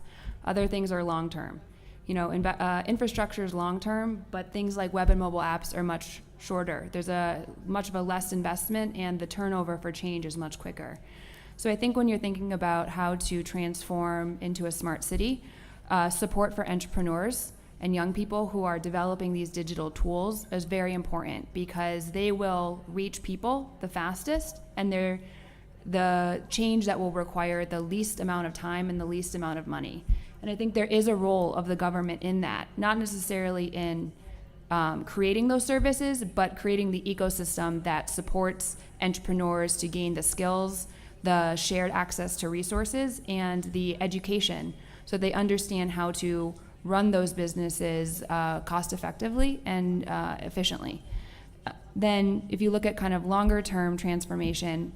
[SPEAKER 6] Other things are long-term. Infrastructure is long-term, but things like web and mobile apps are much shorter. There's much of a less investment, and the turnover for change is much quicker. So I think when you're thinking about how to transform into a smart city, support for entrepreneurs and young people who are developing these digital tools is very important, because they will reach people the fastest, and they're the change that will require the least amount of time and the least amount of money. And I think there is a role of the government in that, not necessarily in creating those services, but creating the ecosystem that supports entrepreneurs to gain the skills, the shared access to resources, and the education, so they understand how to run those businesses cost effectively and efficiently. Then if you look at kind of longer term transformation,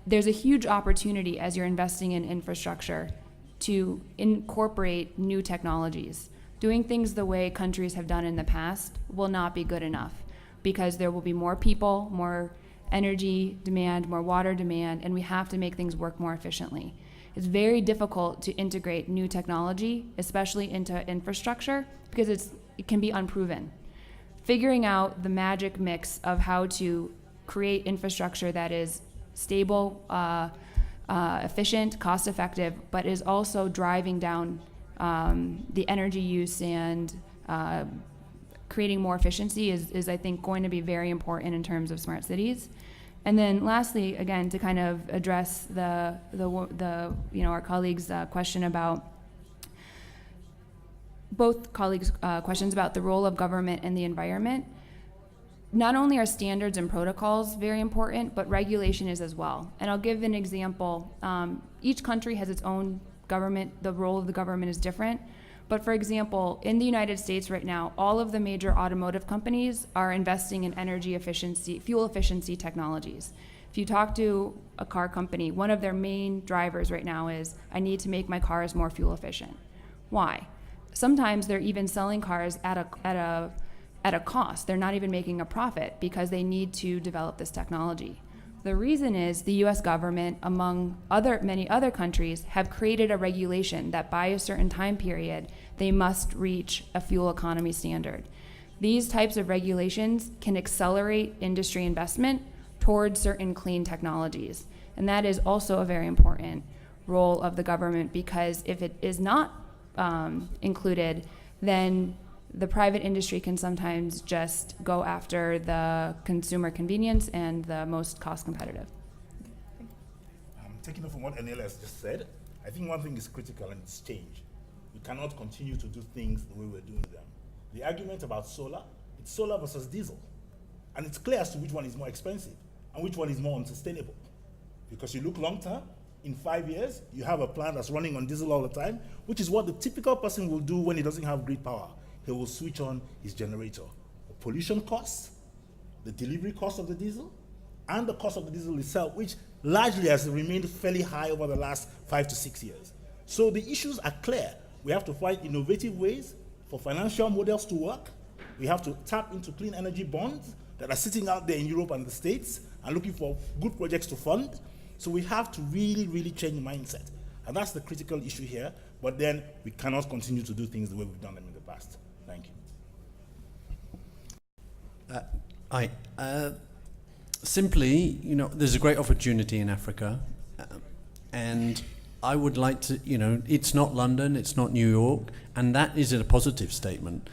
[SPEAKER 6] there's a huge opportunity as you're investing in infrastructure to incorporate new technologies. Doing things the way countries have done in the past will not be good enough, because there will be more people, more energy demand, more water demand, and we have to make things work more efficiently. It's very difficult to integrate new technology, especially into infrastructure, because it can be unproven. Figuring out the magic mix of how to create infrastructure that is stable, efficient, cost-effective, but is also driving down the energy use and creating more efficiency is I think going to be very important in terms of smart cities. And then lastly, again, to kind of address our colleagues' question about both colleagues' questions about the role of government and the environment. Not only are standards and protocols very important, but regulation is as well. And I'll give an example. Each country has its own government. The role of the government is different. But for example, in the United States right now, all of the major automotive companies are investing in energy efficiency, fuel efficiency technologies. If you talk to a car company, one of their main drivers right now is, I need to make my cars more fuel efficient. Why? Sometimes they're even selling cars at a cost. They're not even making a profit because they need to develop this technology. The reason is the US government, among many other countries, have created a regulation that by a certain time period, they must reach a fuel economy standard. These types of regulations can accelerate industry investment towards certain clean technologies. And that is also a very important role of the government, because if it is not included, then the private industry can sometimes just go after the consumer convenience and the most cost competitive.
[SPEAKER 7] Taking off from what Enele has just said, I think one thing is critical, and it's change. We cannot continue to do things the way we're doing them. The argument about solar, it's solar versus diesel. And it's clear as to which one is more expensive. and which one is more unsustainable. Because you look long term, in 5 years, you have a plant that's running on diesel all the time, which is what the typical person will do when he doesn't have grid power. He will switch on his generator. The pollution costs, the delivery cost of the diesel, and the cost of the diesel itself, which largely has remained fairly high over the last 5 to 6 years. So the issues are clear. We have to find innovative ways for financial models to work. We have to tap into clean energy bonds that are sitting out there in Europe and the States and looking for good projects to fund. So we have to really, really change mindset. And that's the critical issue here. But then we cannot continue to do things the way we've done them in the past. Thank you.
[SPEAKER 5] Simply, you know, there's a great opportunity in Africa. And I would like to, you know, it's not London, it's not New York. And that is a positive statement.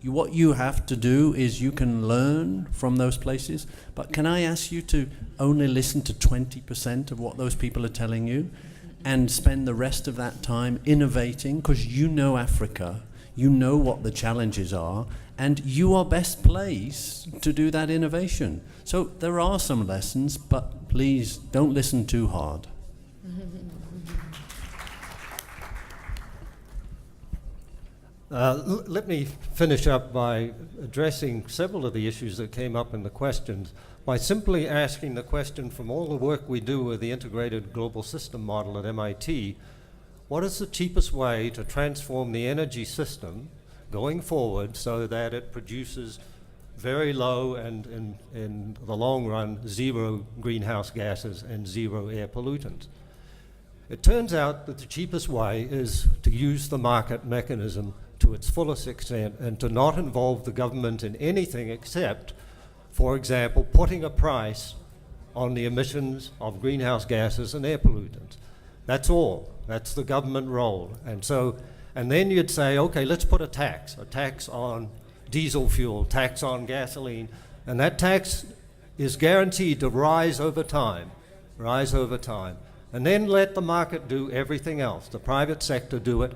[SPEAKER 5] What you have to do is you can learn from those places, but can I ask you to only listen to 20% of what those people are telling you and spend the rest of that time innovating, because you know Africa, you know what the challenges are, and you are best placed to do that innovation. So there are some lessons, but please don't listen too hard.
[SPEAKER 8] Let me finish up by addressing several of the issues that came up in the questions by simply asking the question, from all the work we do with the integrated global system model at MIT, what is the cheapest way to transform the energy system going forward so that it produces very low and, in the long run, zero greenhouse gases and zero air pollutants? It turns out that the cheapest way is to use the market mechanism to its fullest extent and to not involve the government in anything except, for example, putting a price on the emissions of greenhouse gases and air pollutants. That's all. That's the government role. And then you'd say, okay, let's put a tax on diesel fuel, tax on gasoline, and that tax is guaranteed to rise over time. And then let the market do everything else, the private sector do it.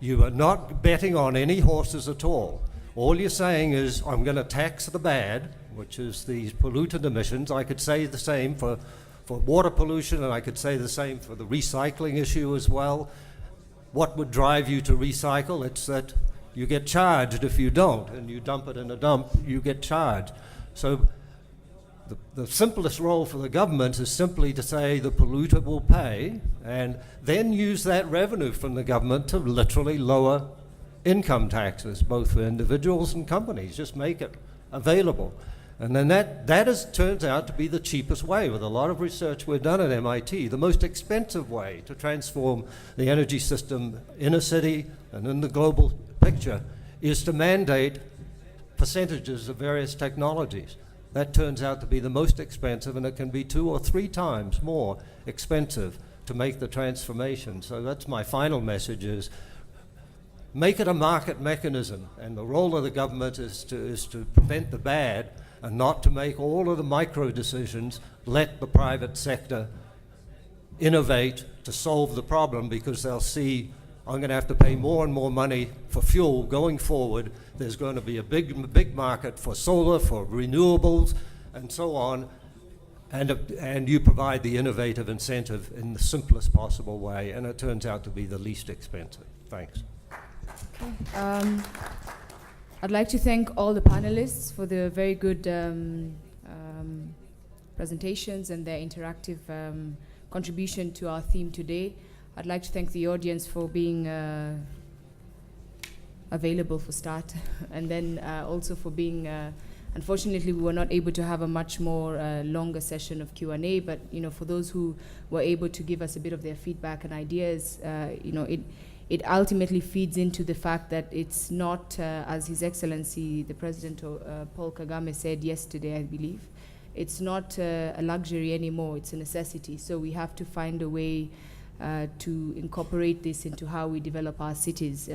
[SPEAKER 8] You are not betting on any horses at all. All you're saying is, I'm going to tax the bad, which is these pollutant emissions. I could say the same for water pollution, and I could say the same for the recycling issue as well. What would drive you to recycle? It's that you get charged if you don't, and you dump it in a dump, you get charged. So the simplest role for the government is simply to say the polluter will pay, and then use that revenue from the government to literally lower income taxes, both for individuals and companies. Just make it available. And then that turns out to be the cheapest way. With a lot of research we've done at MIT, the most expensive way to transform the energy system in a city and in the global picture is to mandate percentages of various technologies. That turns out to be the most expensive, and it can be 2 or 3 times more expensive to make the transformation. So that's my final message, is make it a market mechanism, and the role of the government is to prevent the bad and not to make all of the micro decisions. Let the private sector innovate to solve the problem, because they'll see, I'm going to have to pay more and more money for fuel going forward. There's going to be a big market for solar, for renewables, and so on. And you provide the innovative incentive in the simplest possible way, and it turns out to be the least expensive. Thanks.
[SPEAKER 1] Okay. I'd like to thank all the panelists for the very good presentations and their interactive contribution to our theme today. I'd like to thank the audience for being available for start, and then also for being, unfortunately we were not able to have a much more longer session of Q&A, but for those who were able to give us a bit of their feedback and ideas, it ultimately feeds into the fact that it's not, as His Excellency the President Paul Kagame said yesterday, I believe, it's not a luxury anymore, it's a necessity. So we have to find a way to incorporate this into how we develop our cities.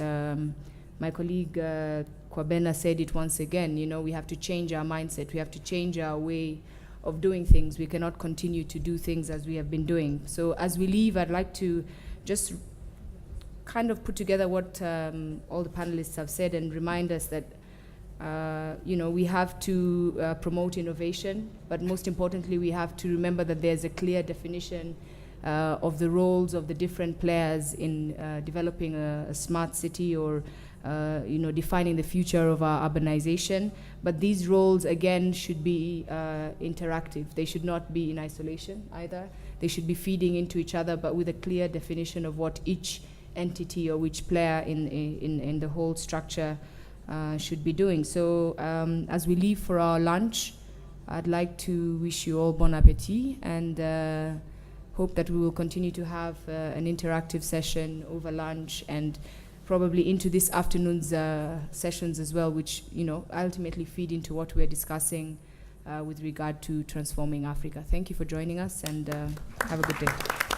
[SPEAKER 1] My colleague Kwabena said it once again, we have to change our mindset, we have to change our way of doing things. We cannot continue to do things as we have been doing. So as we leave, I'd like to just kind of put together what all the panelists have said and remind us that We have to promote innovation, but most importantly, we have to remember that there's a clear definition of the roles of the different players in developing a smart city or defining the future of our urbanization. But these roles, again, should be interactive. They should not be in isolation either. They should be feeding into each other, but with a clear definition of what each entity or which player in the whole structure should be doing. So as we leave for our lunch, I'd like to wish you all bon appetit and hope that we will continue to have an interactive session over lunch and probably into this afternoon's sessions as well, which ultimately feed into what we're discussing with regard to transforming Africa. Thank you for joining us and have a good day.